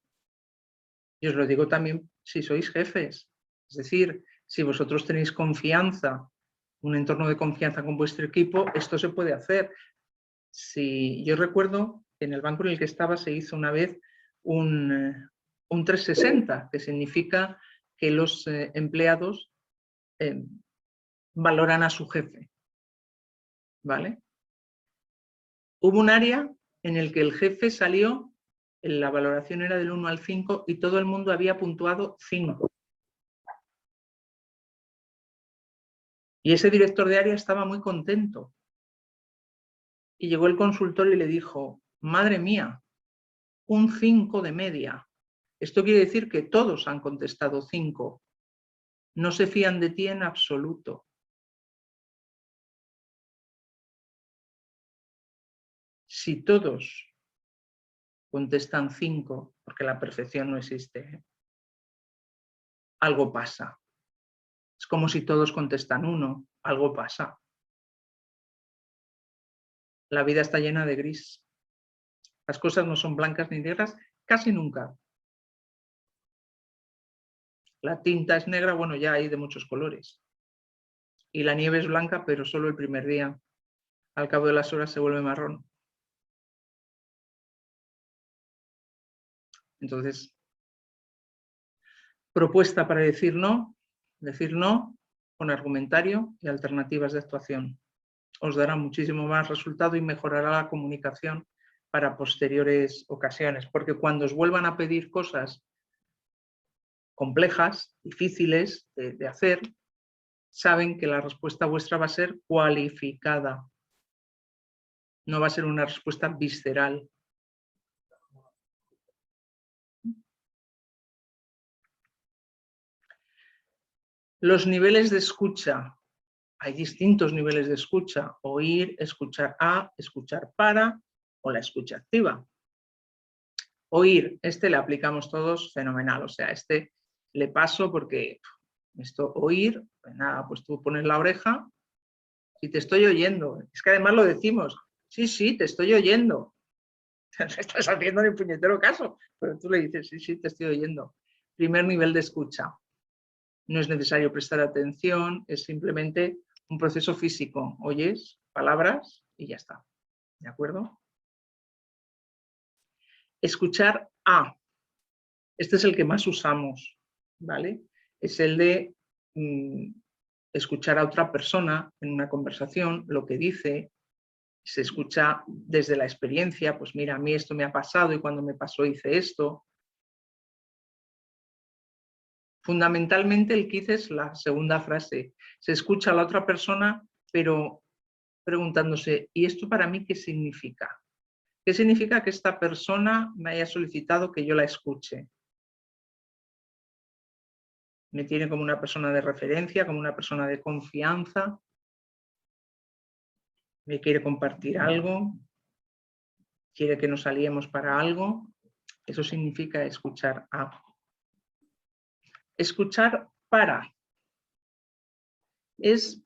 Y os lo digo también si sois jefes. Es decir, si vosotros tenéis confianza, un entorno de confianza con vuestro equipo, esto se puede hacer. Si yo recuerdo que en el banco en el que estaba se hizo una vez un 360, que significa que los empleados valoran a su jefe. ¿Vale? Hubo un área en el que el jefe salió, la valoración era del 1 al 5 y todo el mundo había puntuado 5. Y ese director de área estaba muy contento. Y llegó el consultor y le dijo, madre mía, un 5 de media. Esto quiere decir que todos han contestado 5. No se fían de ti en absoluto. Si todos contestan 5, porque la perfección no existe, algo pasa. Es como si todos contestan 1, algo pasa. La vida está llena de gris. Las cosas no son blancas ni negras casi nunca. La tinta es negra, bueno, ya hay de muchos colores. Y la nieve es blanca, pero solo el primer día. Al cabo de las horas se vuelve marrón. Entonces, propuesta para decir no con argumentario y alternativas de actuación. Os dará muchísimo más resultado y mejorará la comunicación para posteriores ocasiones, porque cuando os vuelvan a pedir cosas complejas, difíciles de hacer, saben que la respuesta vuestra va a ser cualificada. No va a ser una respuesta visceral. Los niveles de escucha. Hay distintos niveles de escucha. Oír, escuchar a, escuchar para o la escucha activa. Oír, le aplicamos todos fenomenal. O sea, le paso porque esto oír, pues nada, pues tú pones la oreja y te estoy oyendo. Es que además lo decimos. Sí, sí, te estoy oyendo. No estás haciendo ni puñetero caso, pero tú le dices, sí, sí, te estoy oyendo. Primer nivel de escucha. No es necesario prestar atención, es simplemente un proceso físico. Oyes palabras y ya está. ¿De acuerdo? Escuchar a. Este es el que más usamos, ¿vale? Es el de escuchar a otra persona en una conversación, lo que dice. Se escucha desde la experiencia, pues mira, a mí esto me ha pasado y cuando me pasó hice esto. Fundamentalmente el quiz es la segunda frase. Se escucha a la otra persona, pero preguntándose, ¿y esto para mí qué significa? ¿Qué significa que esta persona me haya solicitado que yo la escuche? ¿Me tiene como una persona de referencia, como una persona de confianza? ¿Me quiere compartir algo? ¿Quiere que nos aliemos para algo? Eso significa escuchar a. Escuchar para. Es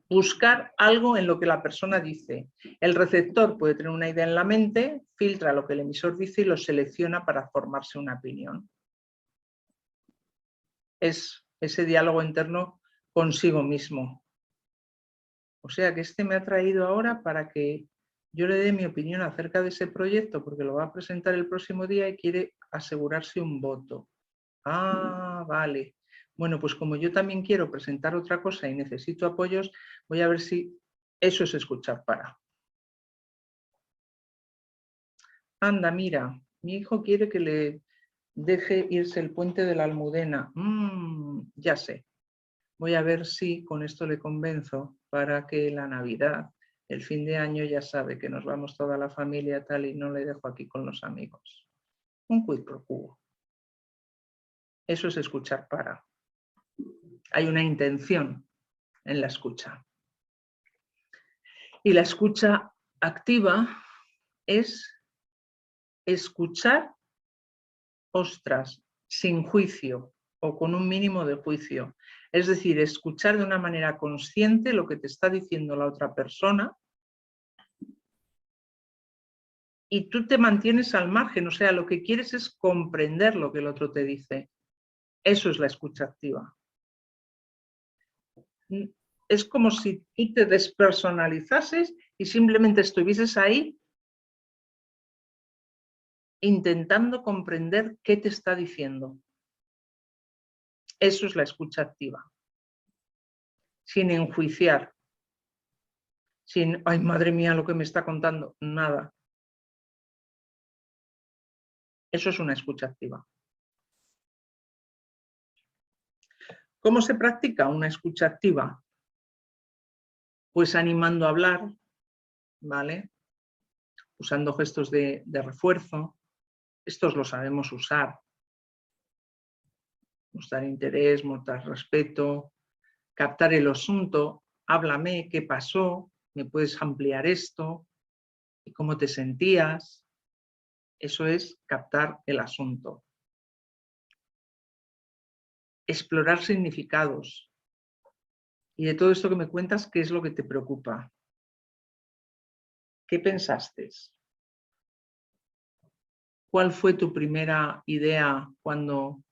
buscar algo en lo que la persona dice. El receptor puede tener una idea en la mente, filtra lo que el emisor dice y lo selecciona para formarse una opinión. Es ese diálogo interno consigo mismo. O sea que me ha traído ahora para que yo le dé mi opinión acerca de ese proyecto porque lo va a presentar el próximo día y quiere asegurarse un voto. Ah, vale. Bueno, pues como yo también quiero presentar otra cosa y necesito apoyos, voy a ver si eso es escuchar para. Anda, mira, mi hijo quiere que le deje irse el puente de la Almudena. Ya sé. Voy a ver si con esto le convenzo para que la Navidad, el fin de año, ya sabe que nos vamos toda la familia tal y no le dejo aquí con los amigos. Un quid pro quo. Eso es escuchar para. Hay una intención en la escucha. Y la escucha activa es escuchar, ostras, sin juicio o con un mínimo de juicio. Es decir, escuchar de una manera consciente lo que te está diciendo la otra persona y tú te mantienes al margen. O sea, lo que quieres es comprender lo que el otro te dice. Eso es la escucha activa. Es como si tú te despersonalizases y simplemente estuvieses ahí intentando comprender qué te está diciendo. Eso es la escucha activa. Sin enjuiciar. Sin, ay, madre mía, lo que me está contando. Nada. Eso es una escucha activa. ¿Cómo se practica una escucha activa? Pues animando a hablar, ¿vale? Usando gestos de refuerzo. Estos los sabemos usar. Mostrar interés, mostrar respeto, captar el asunto, háblame, ¿qué pasó? ¿Me puedes ampliar esto? ¿Y cómo te sentías? Eso es captar el asunto. Explorar significados. Y de todo esto que me cuentas, ¿qué es lo que te preocupa? ¿Qué pensaste? ¿Cuál fue tu primera idea cuando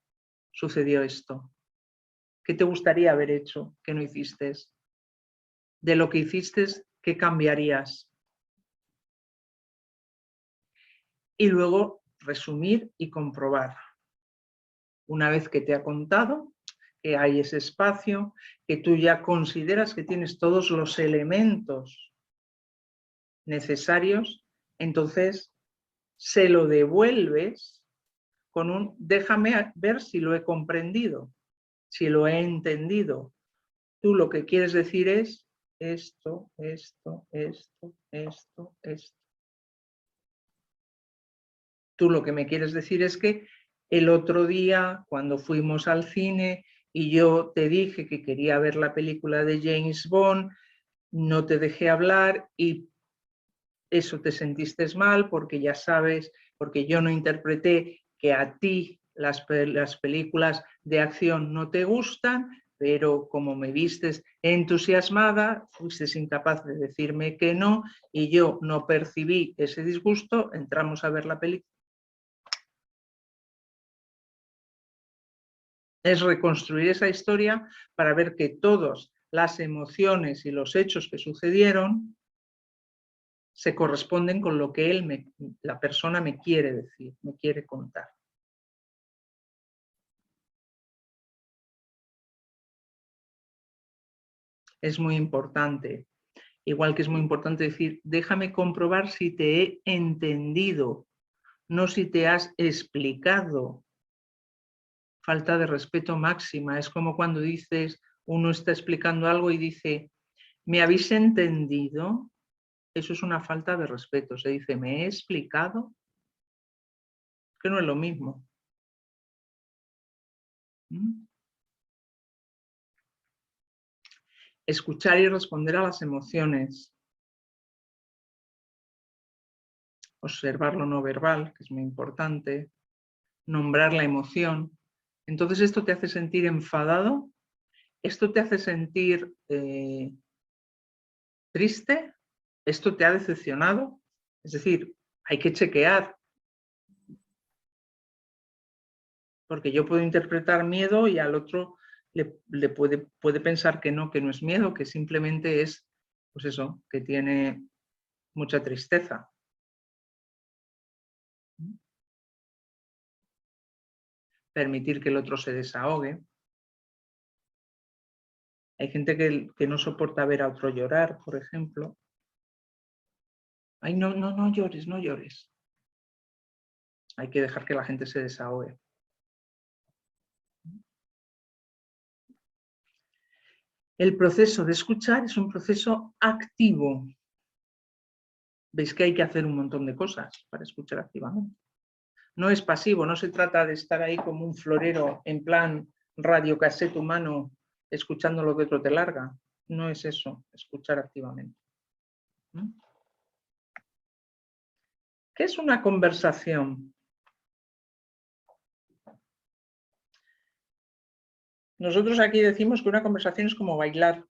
sucedió esto? ¿Qué te gustaría haber hecho que no hiciste? De lo que hiciste, ¿qué cambiarías? Y luego resumir y comprobar. Una vez que te ha contado que hay ese espacio, que tú ya consideras que tienes todos los elementos necesarios, entonces se lo devuelves con un déjame ver si lo he comprendido, si lo he entendido. Tú lo que quieres decir es esto, esto, esto, esto, esto. Tú lo que me quieres decir es que el otro día, cuando fuimos al cine, y yo te dije que quería ver la película de James Bond, no te dejé hablar y eso te sentiste mal porque ya sabes, porque yo no interpreté que a ti las películas de acción no te gustan, pero como me vistes entusiasmada, fuiste incapaz de decirme que no y yo no percibí ese disgusto, entramos a ver la película. Es reconstruir esa historia para ver que todas las emociones y los hechos que sucedieron se corresponden con lo que la persona me quiere decir, me quiere contar. Es muy importante. Igual que es muy importante decir, déjame comprobar si te he entendido, no si te has explicado. Falta de respeto máxima. Es como cuando dices, uno está explicando algo y dice, ¿me habéis entendido? Eso es una falta de respeto. Se dice, ¿me he explicado? Que no es lo mismo. Escuchar y responder a las emociones. Observar lo no verbal, que es muy importante. Nombrar la emoción. Entonces esto te hace sentir enfadado, esto te hace sentir triste, esto te ha decepcionado. Es decir, hay que chequear. Porque yo puedo interpretar miedo y al otro le puede pensar que no es miedo, que simplemente es, pues eso, que tiene mucha tristeza. Permitir que el otro se desahogue. Hay gente que no soporta ver a otro llorar, por ejemplo. Ay, no llores, no llores. Hay que dejar que la gente se desahogue. El proceso de escuchar es un proceso activo. Veis que hay que hacer un montón de cosas para escuchar activamente. No es pasivo, no se trata de estar ahí como un florero en plan radiocasete humano escuchando lo que otro te larga. No es eso, escuchar activamente. ¿Qué es una conversación? Nosotros aquí decimos que una conversación es como bailar.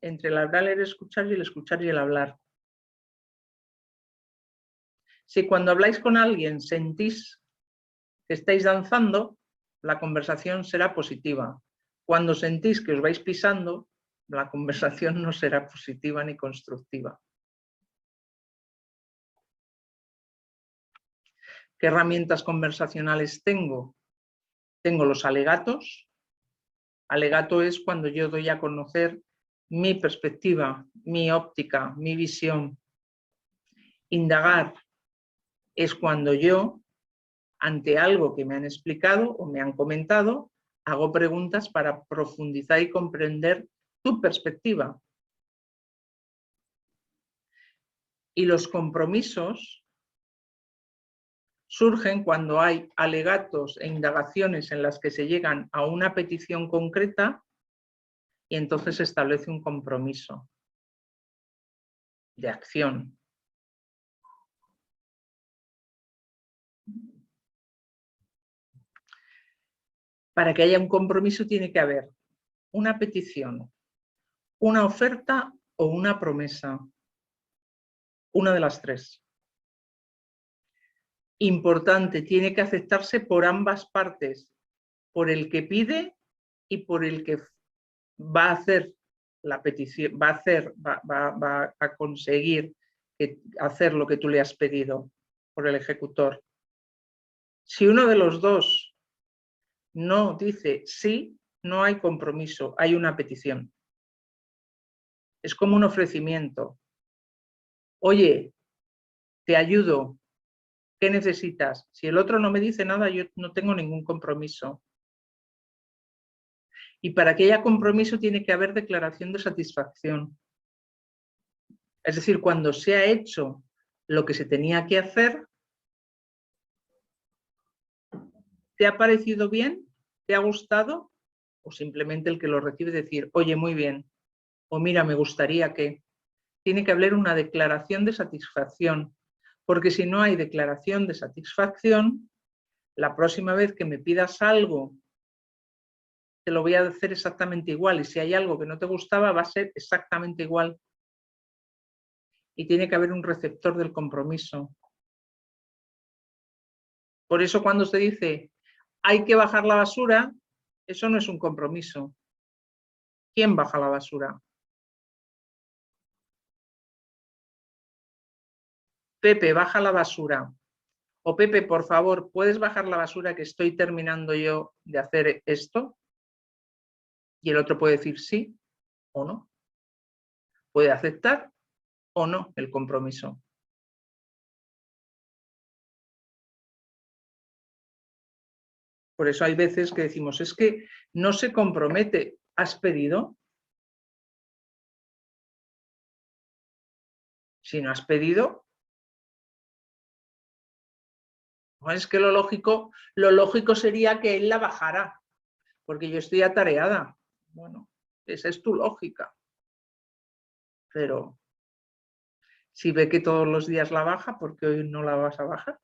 Entre el hablar y el escuchar y el hablar. Si cuando habláis con alguien sentís que estáis danzando, la conversación será positiva. Cuando sentís que os vais pisando, la conversación no será positiva ni constructiva. ¿Qué herramientas conversacionales tengo? Tengo los alegatos. Alegato es cuando yo doy a conocer mi perspectiva, mi óptica, mi visión. Indagar es cuando yo, ante algo que me han explicado o me han comentado, hago preguntas para profundizar y comprender tu perspectiva. Y los compromisos surgen cuando hay alegatos e indagaciones en las que se llegan a una petición concreta y entonces se establece un compromiso de acción. Para que haya un compromiso tiene que haber una petición, una oferta o una promesa. Una de las tres. Importante, tiene que aceptarse por ambas partes, por el que pide y por el que va a hacer la petición, va a conseguir hacer lo que tú le has pedido, por el ejecutor. Si uno de los dos no dice sí, no hay compromiso, hay una petición. Es como un ofrecimiento. Oye, te ayudo, ¿qué necesitas? Si el otro no me dice nada, yo no tengo ningún compromiso. Y para que haya compromiso tiene que haber declaración de satisfacción. Es decir, cuando se ha hecho lo que se tenía que hacer, ¿te ha parecido bien? ¿te ha gustado? O simplemente el que lo recibe decir, oye, muy bien, o mira, me gustaría que... Tiene que haber una declaración de satisfacción, porque si no hay declaración de satisfacción, la próxima vez que me pidas algo, te lo voy a hacer exactamente igual, y si hay algo que no te gustaba, va a ser exactamente igual. Y tiene que haber un receptor del compromiso. Por eso cuando se dice, hay que bajar la basura, eso no es un compromiso. ¿Quién baja la basura? Pepe, baja la basura. O Pepe, por favor, ¿puedes bajar la basura que estoy terminando yo de hacer esto? Y el otro puede decir sí o no. Puede aceptar o no el compromiso. Por eso hay veces que decimos, es que no se compromete. ¿Has pedido? Si no has pedido, pues es que lo lógico sería que él la bajara, porque yo estoy atareada. Bueno, esa es tu lógica. Pero si ve que todos los días la baja, ¿por qué hoy no la vas a bajar?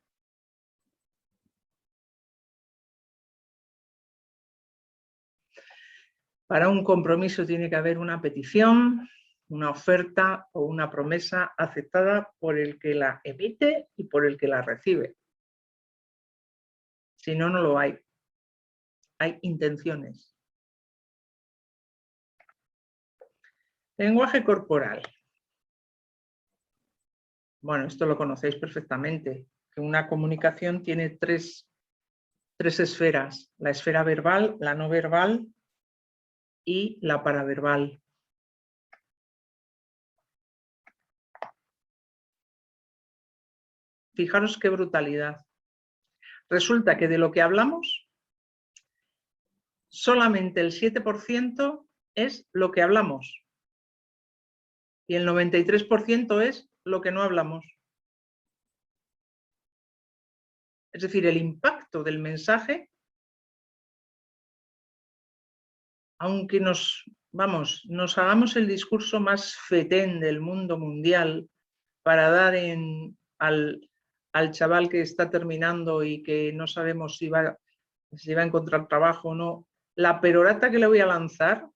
Para un compromiso tiene que haber una petición, una oferta o una promesa aceptada por el que la emite y por el que la recibe. Si no, no lo hay. Hay intenciones. Lenguaje corporal. Bueno, esto lo conocéis perfectamente. Que una comunicación tiene tres esferas. La esfera verbal, la no verbal y la paraverbal. Fijaros qué brutalidad. Resulta que de lo que hablamos, solamente el 7% es lo que hablamos y el 93% es lo que no hablamos. Es decir, el impacto del mensaje, aunque nos hagamos el discurso más fetén del mundo mundial para dar al chaval que está terminando y que no sabemos si va a encontrar trabajo o no, la perorata que le voy a lanzar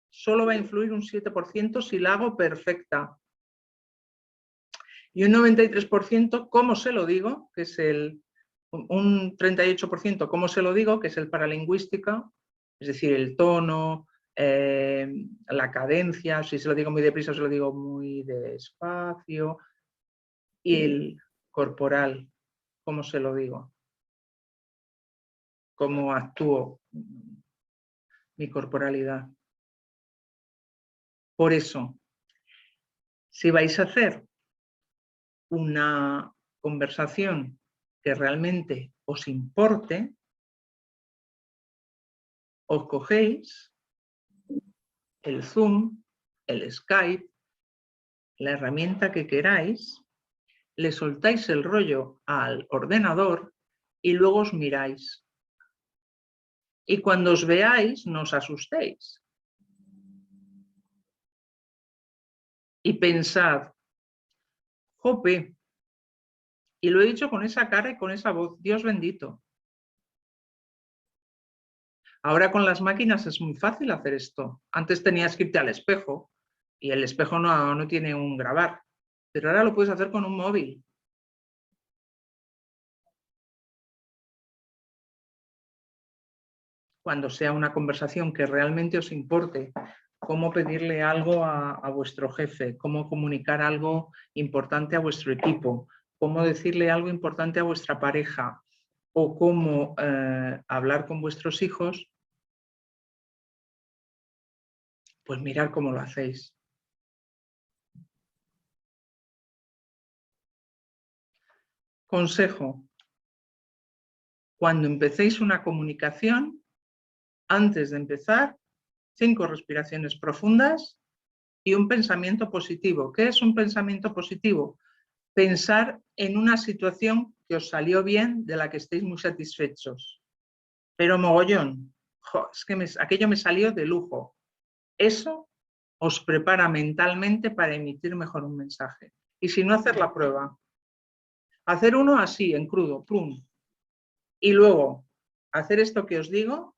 solo va a influir un 7% si la hago perfecta. Y un 93%, ¿cómo se lo digo? Que es un 38%, ¿cómo se lo digo? Que es el paralingüística, es decir, el tono, la cadencia, si se lo digo muy deprisa, se lo digo muy despacio, y el corporal, ¿cómo se lo digo? ¿Cómo actúo mi corporalidad? Por eso, si vais a hacer una conversación que realmente os importe, os cogéis el Zoom, el Skype, la herramienta que queráis, le soltáis el rollo al ordenador y luego os miráis. Y cuando os veáis, no os asustéis. Y pensad, jope, y lo he dicho con esa cara y con esa voz, Dios bendito. Ahora con las máquinas es muy fácil hacer esto. Antes tenías que irte al espejo y el espejo no tiene un grabar, pero ahora lo puedes hacer con un móvil. Cuando sea una conversación que realmente os importe, cómo pedirle algo a vuestro jefe, cómo comunicar algo importante a vuestro equipo, cómo decirle algo importante a vuestra pareja o cómo hablar con vuestros hijos, pues mirad cómo lo hacéis. Consejo: cuando empecéis una comunicación, antes de empezar, 5 respiraciones profundas y un pensamiento positivo. ¿Qué es un pensamiento positivo? Pensar en una situación que os salió bien, de la que estéis muy satisfechos. Pero mogollón. Jo, es que aquello me salió de lujo. Eso os prepara mentalmente para emitir mejor un mensaje. Y si no, hacer la prueba. Hacer uno así, en crudo, plum. Y luego, hacer esto que os digo,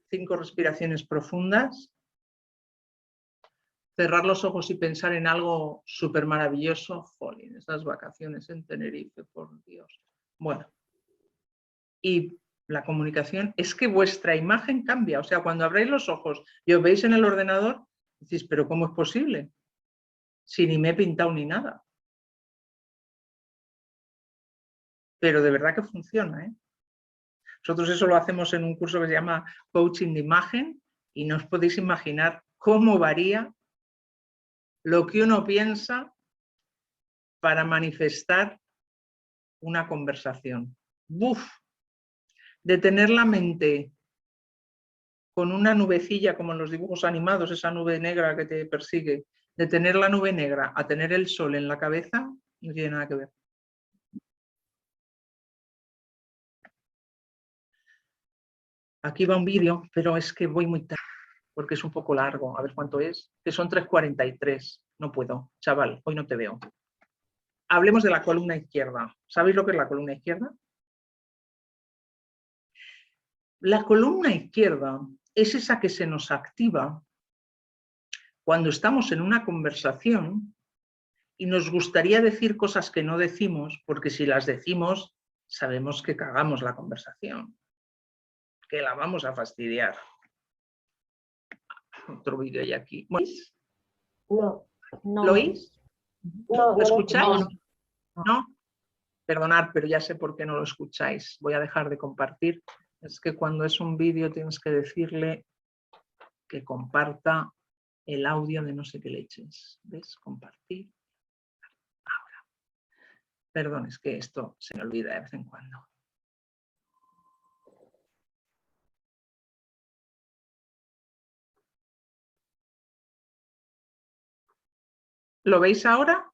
5 respiraciones profundas, cerrar los ojos y pensar en algo súper maravilloso. Jolín, estas vacaciones en Tenerife, por Dios. Bueno, y la comunicación es que vuestra imagen cambia. O sea, cuando abréis los ojos y os veis en el ordenador, decís, pero ¿cómo es posible? Si ni me he pintado ni nada. Pero de verdad que funciona, ¿eh? Nosotros eso lo hacemos en un curso que se llama Coaching de Imagen y no os podéis imaginar cómo varía lo que uno piensa para manifestar una conversación. ¡Buf! De tener la mente con una nubecilla como en los dibujos animados, esa nube negra que te persigue, de tener la nube negra a tener el sol en la cabeza, no tiene nada que ver. Aquí va un vídeo, pero es que voy muy tarde, porque es un poco largo. A ver cuánto es. Que son 3:43. No puedo, chaval, hoy no te veo. Hablemos de la columna izquierda. ¿Sabéis lo que es la columna izquierda? La columna izquierda es esa que se nos activa cuando estamos en una conversación y nos gustaría decir cosas que no decimos, porque si las decimos, sabemos que cagamos la conversación, que la vamos a fastidiar. Otro vídeo hay aquí. ¿Veis? No, no. ¿Lo oís? No, ¿Lo escucháis? no. ¿No? Perdonad, pero ya sé por qué no lo escucháis. Voy a dejar de compartir. Es que cuando es un vídeo tienes que decirle que comparta el audio de no sé qué leches. ¿Ves? Compartir. Ahora. Perdón, es que esto se me olvida de vez en cuando. ¿Lo veis ahora?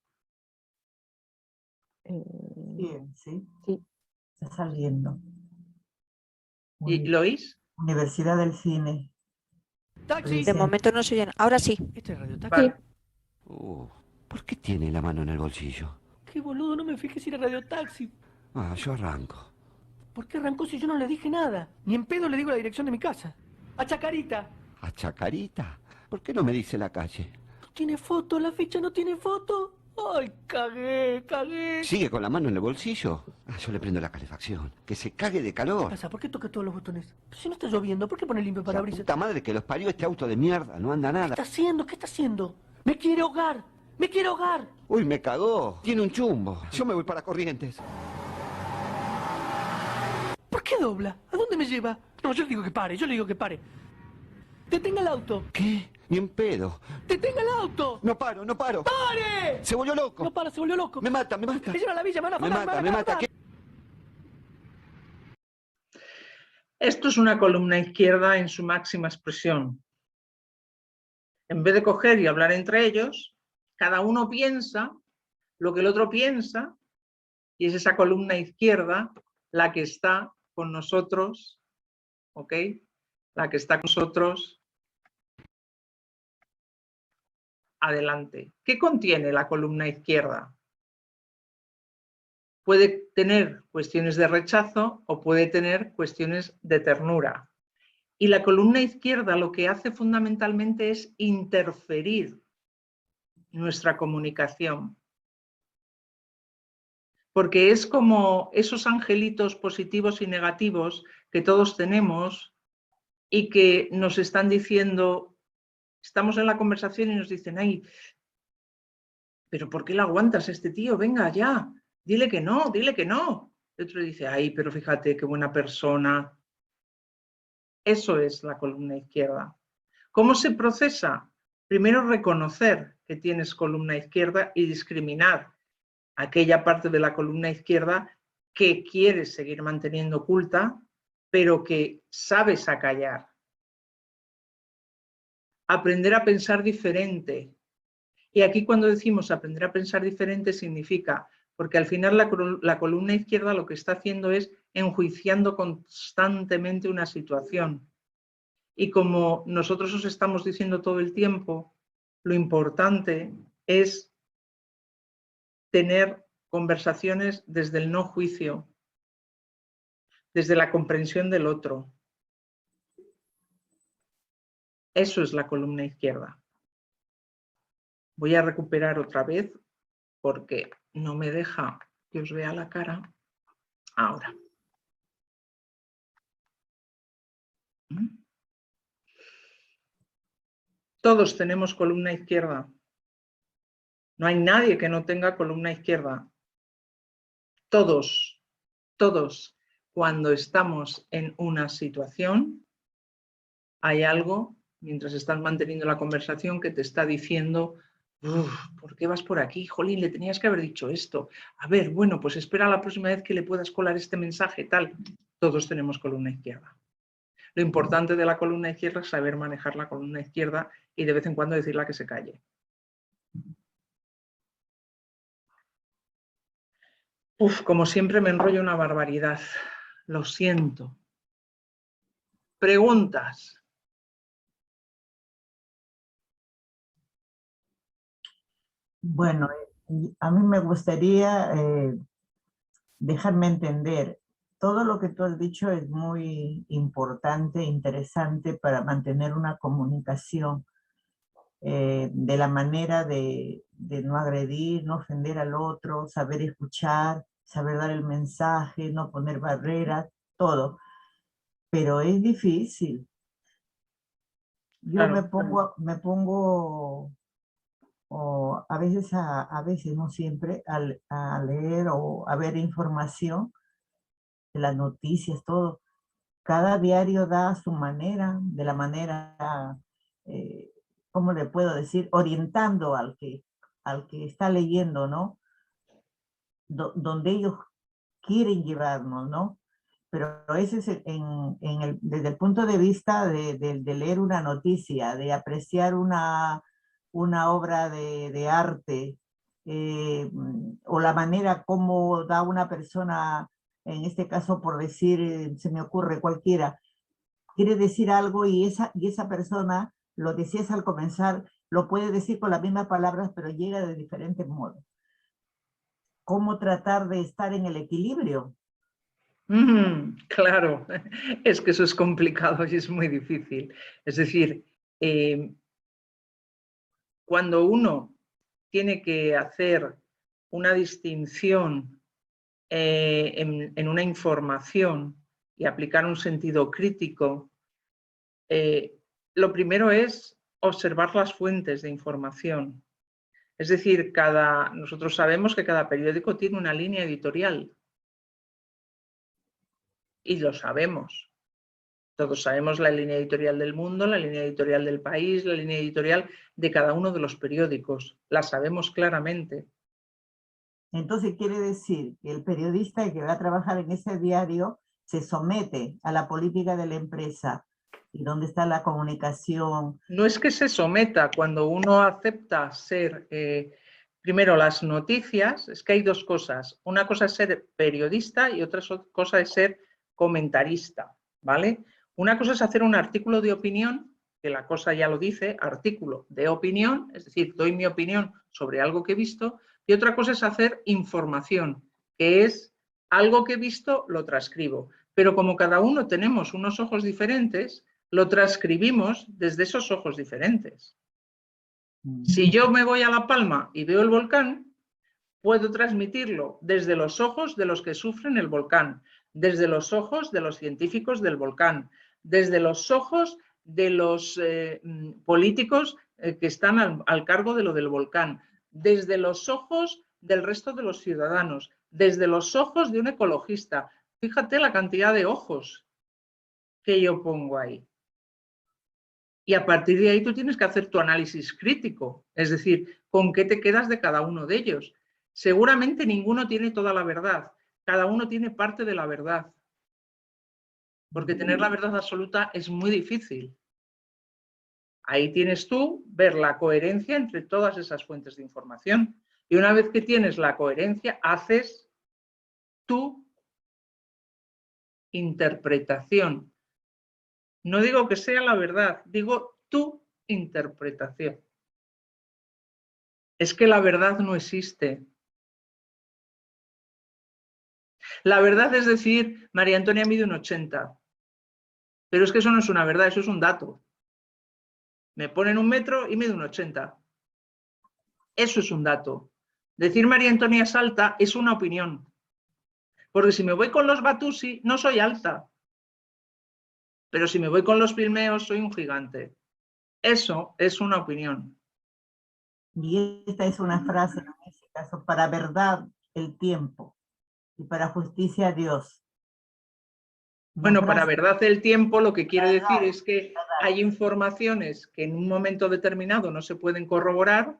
Bien, sí. Sí. Está saliendo. ¿Y lo oís? Universidad del Cine. ¡Taxi! De momento no se oyen. Ahora sí. ¿Este es Radio Taxi? Vale. ¿Por qué tiene la mano en el bolsillo? ¡Qué boludo! No me fijé si era Radio Taxi. Ah, yo arranco. ¿Por qué arrancó si yo no le dije nada? Ni en pedo le digo la dirección de mi casa. ¡A Chacarita! ¿A Chacarita? ¿Por qué no me dice la calle? ¿No tiene foto? ¿La ficha no tiene foto? ¡Ay, cagué! ¿Sigue con la mano en el bolsillo? Ah, yo le prendo la calefacción. Que se cague de ¿Qué calor. pasa? ¿Por qué toca todos los botones? Pero si no está lloviendo, ¿por qué pone limpio La parabrisas? puta madre que los parió este auto de mierda. No anda ¿Qué nada. está haciendo? ¿Qué está haciendo? ¡Me quiere ahogar! ¡Me quiere ahogar! Uy, me cagó. Tiene un chumbo. Yo me voy para Corrientes. ¿Por qué dobla? ¿A dónde me lleva? No, yo le digo que pare, yo le digo que pare. ¡Detenga el auto! ¿Qué? Ni en pedo. ¡Detenga el auto! No paro, no paro. ¡Pare! Se volvió loco. No para, se volvió loco. Me mata, me mata. Me lleva a la villa, me van a Me afanar, mata, me me van a mata. matar. Esto es una columna izquierda en su máxima expresión. En vez de coger y hablar entre ellos, cada uno piensa lo que el otro piensa y es esa columna izquierda la que está con nosotros, ¿ok? La que está con nosotros adelante. ¿Qué contiene la columna izquierda? Puede tener cuestiones de rechazo o puede tener cuestiones de ternura. Y la columna izquierda lo que hace fundamentalmente es interferir nuestra comunicación. Porque es como esos angelitos positivos y negativos que todos tenemos y que nos están diciendo, estamos en la conversación y nos dicen, ay, pero ¿por qué le aguantas a este tío? Venga, ya, dile que no, dile que no. El otro dice, ay, pero fíjate qué buena persona. Eso es la columna izquierda. ¿Cómo se procesa? Primero reconocer que tienes columna izquierda y discriminar aquella parte de la columna izquierda que quieres seguir manteniendo oculta, pero que sabes acallar. Aprender a pensar diferente. Y aquí cuando decimos aprender a pensar diferente significa, porque al final la columna izquierda lo que está haciendo es enjuiciando constantemente una situación. Y como nosotros os estamos diciendo todo el tiempo, lo importante es tener conversaciones desde el no juicio, desde la comprensión del otro. Eso es la columna izquierda. Voy a recuperar otra vez porque no me deja que os vea la cara. Ahora. Todos tenemos columna izquierda. No hay nadie que no tenga columna izquierda. Todos, cuando estamos en una situación, hay algo, mientras estás manteniendo la conversación, que te está diciendo, ¿por qué vas por aquí? Jolín, le tenías que haber dicho esto. A ver, bueno, pues espera la próxima vez que le puedas colar este mensaje, tal. Todos tenemos columna izquierda. Lo importante de la columna izquierda es saber manejar la columna izquierda y de vez en cuando decirle que se calle. Como siempre me enrollo una barbaridad. Lo siento. Preguntas. Bueno, a mí me gustaría dejarme entender. Todo lo que tú has dicho es muy importante, interesante para mantener una comunicación de la manera de no agredir, no ofender al otro, saber escuchar, saber dar el mensaje, no poner barreras, todo. Pero es difícil. Yo Claro. me pongo o a veces, no siempre, a leer o a ver información de las noticias, todo. Cada diario da a su manera, de la manera, eh, ¿cómo le puedo decir? Orientando al que está leyendo, ¿no? Donde ellos quieren llevarnos, ¿no? Pero ese es desde el punto de vista de leer una noticia, de apreciar una obra de arte, o la manera como da una persona, en este caso por decir, se me ocurre cualquiera, quiere decir algo y esa persona, lo decías al comenzar, lo puede decir con las mismas palabras, pero llega de diferentes modos. ¿Cómo tratar de estar en el equilibrio? Claro, es que eso es complicado y es muy difícil. Es decir, cuando uno tiene que hacer una distinción en una información y aplicar un sentido crítico, lo primero es observar las fuentes de información. Es decir, nosotros sabemos que cada periódico tiene una línea editorial. Y lo sabemos. Todos sabemos la línea editorial del Mundo, la línea editorial del País, la línea editorial de cada uno de los periódicos. La sabemos claramente. Entonces quiere decir que el periodista que va a trabajar en ese diario se somete a la política de la empresa y donde está la comunicación. No es que se someta, cuando uno acepta ser, primero las noticias, es que hay dos cosas. Una cosa es ser periodista y otra cosa es ser comentarista, ¿vale? Una cosa es hacer un artículo de opinión, que la cosa ya lo dice, artículo de opinión, es decir, doy mi opinión sobre algo que he visto, y otra cosa es hacer información, que es algo que he visto, lo transcribo. Pero como cada uno tenemos unos ojos diferentes, lo transcribimos desde esos ojos diferentes. Si yo me voy a La Palma y veo el volcán, puedo transmitirlo desde los ojos de los que sufren el volcán, desde los ojos de los científicos del volcán, desde los ojos de los políticos que están al cargo de lo del volcán, desde los ojos del resto de los ciudadanos, desde los ojos de un ecologista. Fíjate la cantidad de ojos que yo pongo ahí. Y a partir de ahí tú tienes que hacer tu análisis crítico, es decir, con qué te quedas de cada uno de ellos. Seguramente ninguno tiene toda la verdad, cada uno tiene parte de la verdad, porque tener la verdad absoluta es muy difícil. Ahí tienes tú ver la coherencia entre todas esas fuentes de información. Y una vez que tienes la coherencia, haces tu interpretación. No digo que sea la verdad, digo tu interpretación. Es que la verdad no existe. La verdad es decir, María Antonia mide 1,80. Pero es que eso no es una verdad, eso es un dato. Me ponen 1 metro y mide 1,80. Eso es un dato. Decir María Antonia es alta es una opinión. Porque si me voy con los Batusi, no soy alta. Pero si me voy con los Pilmeos, soy un gigante. Eso es una opinión. Y esta es una frase, en este caso, para verdad el tiempo y para justicia Dios. Una Bueno, para frase verdad el tiempo lo que quiere decir para es que hay informaciones que en un momento determinado no se pueden corroborar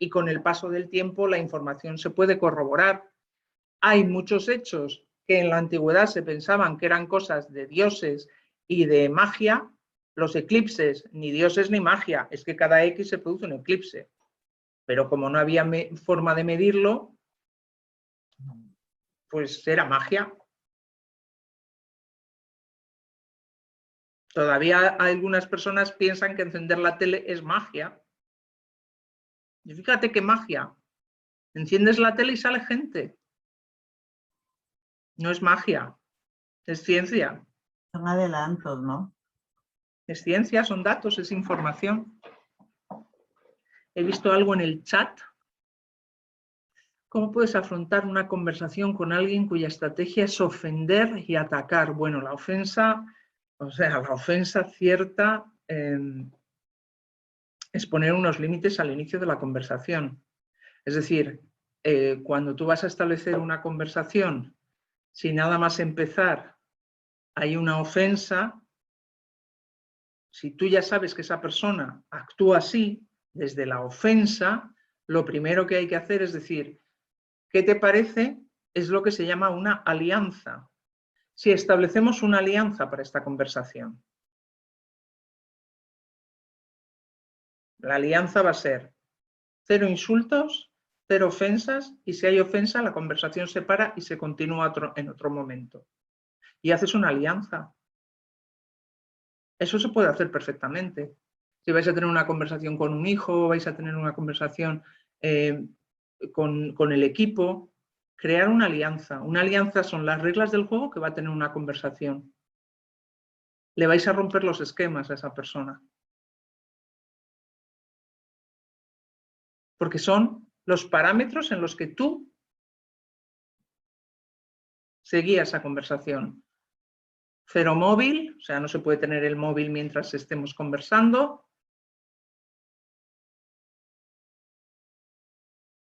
y con el paso del tiempo la información se puede corroborar. Hay muchos hechos que en la antigüedad se pensaban que eran cosas de dioses y de magia. Los eclipses, ni dioses ni magia, es que cada X se produce un eclipse. Pero como no había forma de medirlo, pues era magia. Todavía algunas personas piensan que encender la tele es magia. Y fíjate qué magia. Enciendes la tele y sale gente. No es magia, es ciencia. son adelantos, ¿no? Es ciencia, son datos, es información. He visto algo en el chat. ¿Cómo puedes afrontar una conversación con alguien cuya estrategia es ofender y atacar? Bueno, la ofensa, o sea, la ofensa cierta es poner unos límites al inicio de la conversación. Es decir, cuando tú vas a establecer una conversación, si nada más empezar hay una ofensa, si tú ya sabes que esa persona actúa así, desde la ofensa, lo primero que hay que hacer es decir, ¿qué te parece? Es lo que se llama una alianza. Si establecemos una alianza para esta conversación, la alianza va a ser 0 insultos, 0 ofensas, y si hay ofensa, la conversación se para y se continúa en otro momento. Y haces una alianza. Eso se puede hacer perfectamente. Si vais a tener una conversación con un hijo, vais a tener una conversación con el equipo, crear una alianza. Una alianza son las reglas del juego que va a tener una conversación. Le vais a romper los esquemas a esa persona. Porque son los parámetros en los que tú seguías esa conversación. 0 móvil, o sea, no se puede tener el móvil mientras estemos conversando.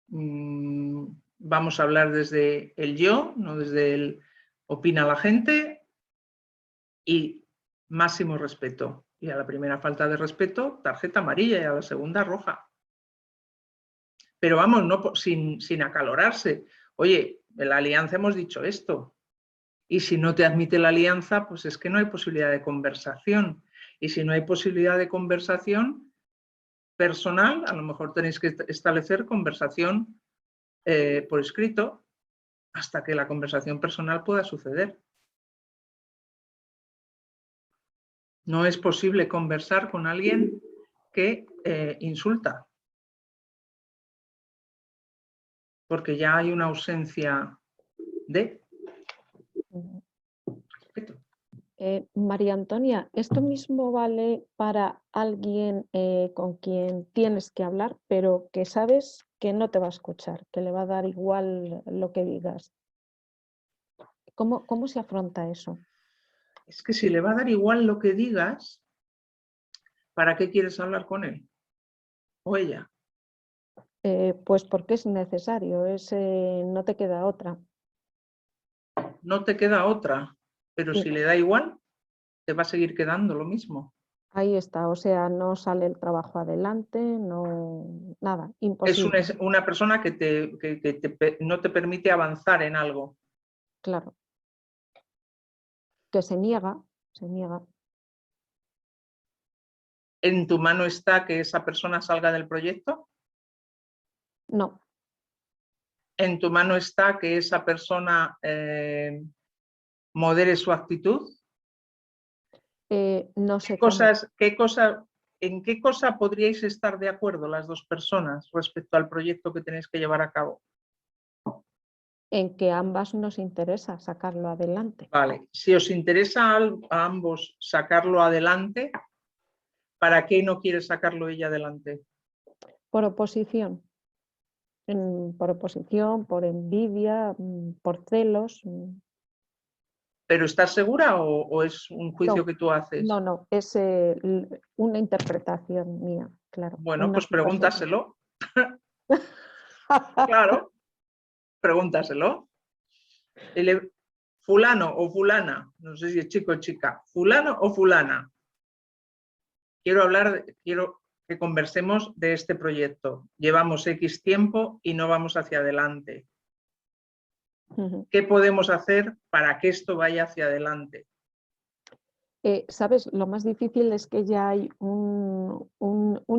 Vamos a hablar desde el yo, no desde el opina la gente, y máximo respeto. Y a la primera falta de respeto, tarjeta amarilla, y a la segunda roja. Pero vamos, no, sin acalorarse. Oye, en la alianza hemos dicho esto. Y si no te admite la alianza, pues es que no hay posibilidad de conversación. Y si no hay posibilidad de conversación personal, a lo mejor tenéis que establecer conversación por escrito hasta que la conversación personal pueda suceder. No es posible conversar con alguien que insulta, porque ya hay una ausencia de respeto. María Antonia, ¿esto mismo vale para alguien con quien tienes que hablar, pero que sabes que no te va a escuchar, que le va a dar igual lo que digas? ¿Cómo se afronta eso? Es que si le va a dar igual lo que digas, ¿para qué quieres hablar con él o ella? Pues porque es necesario, no te queda otra. No te queda otra, pero si le da igual, te va a seguir quedando lo mismo. Ahí está, o sea, no sale el trabajo adelante, no, nada, imposible. Es una persona que no te permite avanzar en algo. Claro. Que se niega, se niega. ¿En tu mano está que esa persona salga del proyecto? No, ¿En tu mano está que esa persona modere su actitud? No sé cómo. ¿En qué cosa podríais estar de acuerdo las dos personas respecto al proyecto que tenéis que llevar a cabo? En que ambas nos interesa sacarlo adelante. Vale, si os interesa a ambos sacarlo adelante, ¿para qué no quiere sacarlo ella adelante? Por oposición. Por oposición, por envidia, por celos. ¿Pero estás segura o es un juicio No, que tú haces? No, es una interpretación mía, claro. Bueno, una pues situación. pregúntaselo. Claro, pregúntaselo. Fulano o fulana, no sé si es chico o chica, fulano o fulana. Quiero que conversemos de este proyecto. Llevamos X tiempo y no vamos hacia adelante. ¿Qué podemos hacer para que esto vaya hacia adelante? ¿Sabes? Lo más difícil es que ya hay un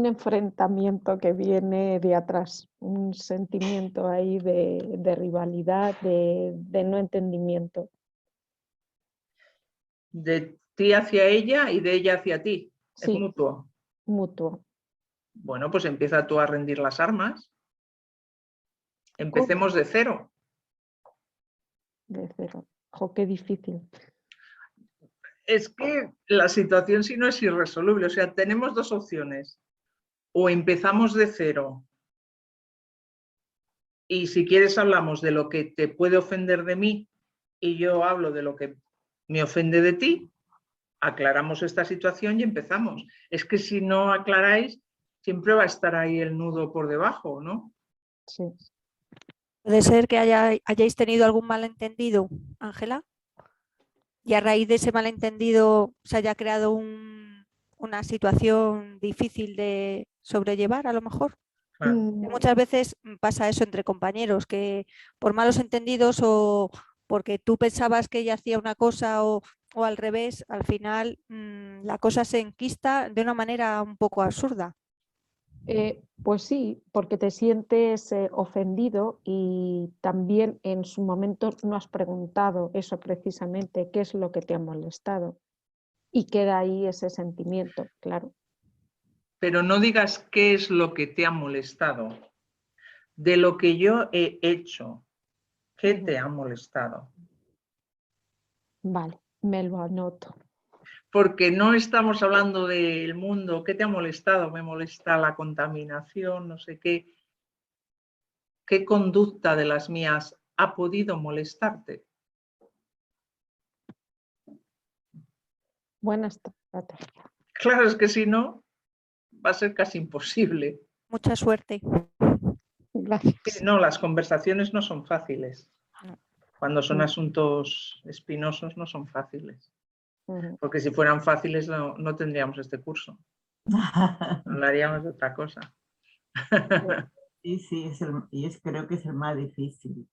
enfrentamiento que viene de atrás, un sentimiento ahí de rivalidad, de no entendimiento. De ti hacia ella y de ella hacia ti. Es Sí, mutuo. mutuo. Bueno, pues empieza tú a rendir las armas. Empecemos de cero. De cero. Jo, qué difícil. Es que la situación si no es irresoluble. O sea, tenemos dos opciones. O empezamos de cero y si quieres hablamos de lo que te puede ofender de mí y yo hablo de lo que me ofende de ti, aclaramos esta situación y empezamos. Es que si no aclaráis, siempre va a estar ahí el nudo por debajo, ¿no? Sí. Puede ser que hayáis tenido algún malentendido, Ángela, y a raíz de ese malentendido se haya creado una situación difícil de sobrellevar, a lo mejor. Claro. Muchas veces pasa eso entre compañeros, que por malos entendidos o porque tú pensabas que ella hacía una cosa o al revés, al final la cosa se enquista de una manera un poco absurda. Pues sí, porque te sientes ofendido y también en su momento no has preguntado eso precisamente, qué es lo que te ha molestado. Y queda ahí ese sentimiento, claro. Pero no digas qué es lo que te ha molestado. De lo que yo he hecho, ¿qué te ha molestado? Vale, me lo anoto. Porque no estamos hablando del mundo. ¿Qué te ha molestado? Me molesta la contaminación, no sé qué. ¿Qué conducta de las mías ha podido molestarte? Buena estrategia. Claro, es que si no, va a ser casi imposible. Mucha suerte. Gracias. No, las conversaciones no son fáciles. Cuando son Mm. asuntos espinosos no son fáciles. Ujú. Porque si fueran fáciles no tendríamos este curso. Hablaríamos de otra cosa. Sí, creo que es el más difícil.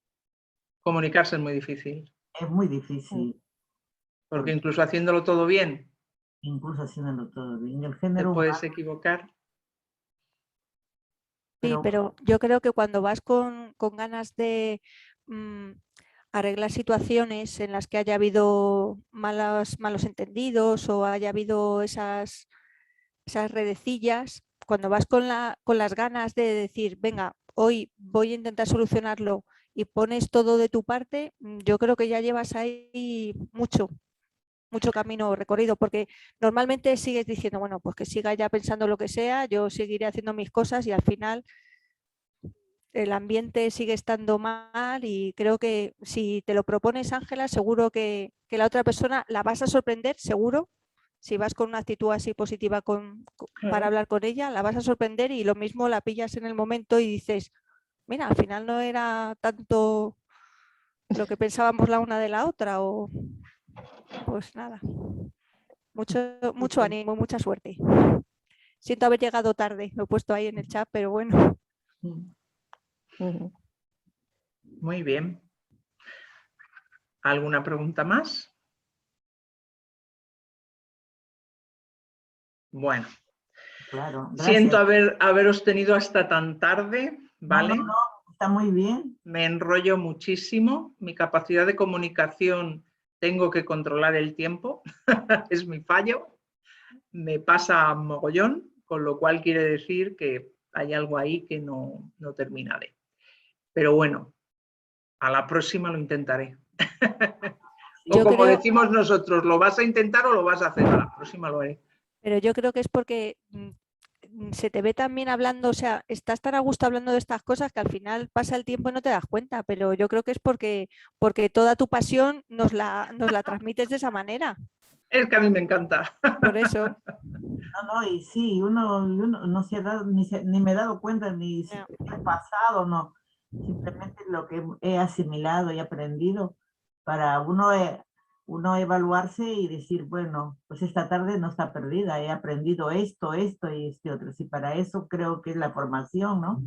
Comunicarse es muy difícil. Es muy difícil, Porque incluso haciéndolo todo bien, incluso haciéndolo todo bien. El te género puedes humano, equivocar. Sí, pero yo creo que cuando vas con ganas de arreglar situaciones en las que haya habido malos entendidos o haya habido esas redecillas, cuando vas con las ganas de decir, venga, hoy voy a intentar solucionarlo y pones todo de tu parte, yo creo que ya llevas ahí mucho camino recorrido, porque normalmente sigues diciendo, bueno, pues que siga ya pensando lo que sea, yo seguiré haciendo mis cosas y al final el ambiente sigue estando mal y creo que si te lo propones, Ángela, seguro que la otra persona la vas a sorprender, seguro. Si vas con una actitud así positiva para hablar con ella, la vas a sorprender y lo mismo la pillas en el momento y dices, mira, al final no era tanto lo que pensábamos la una de la otra o pues nada. Mucho ánimo, mucha suerte. Siento haber llegado tarde, lo he puesto ahí en el chat, pero bueno. Muy bien. ¿Alguna pregunta más? Bueno, claro. Siento haberos tenido hasta tan tarde, ¿vale? No, está muy bien. Me enrollo muchísimo. Mi capacidad de comunicación tengo que controlar el tiempo, es mi fallo, me pasa mogollón, con lo cual quiere decir que hay algo ahí que no terminaré. Pero bueno, a la próxima lo intentaré. O como decimos nosotros, ¿lo vas a intentar o lo vas a hacer? A la próxima lo haré. Pero yo creo que es porque se te ve también hablando, o sea, estás tan a gusto hablando de estas cosas que al final pasa el tiempo y no te das cuenta, pero yo creo que es porque toda tu pasión nos la transmites de esa manera. Es que a mí me encanta. Por eso. No, y sí, uno no se ha dado, ni me he dado cuenta, ni si he pasado, no. Simplemente lo que he asimilado y aprendido para uno evaluarse y decir, bueno, pues esta tarde no está perdida, he aprendido esto y este otro. Y para eso creo que es la formación, ¿no?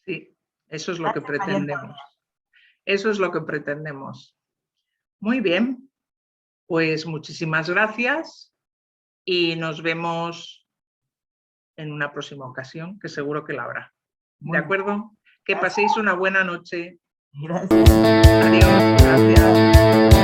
Sí, eso es lo que pretendemos. Eso es lo que pretendemos. Muy bien, pues muchísimas gracias y nos vemos en una próxima ocasión, que seguro que la habrá. ¿De acuerdo? Que paséis una buena noche. Gracias. Adiós. Gracias.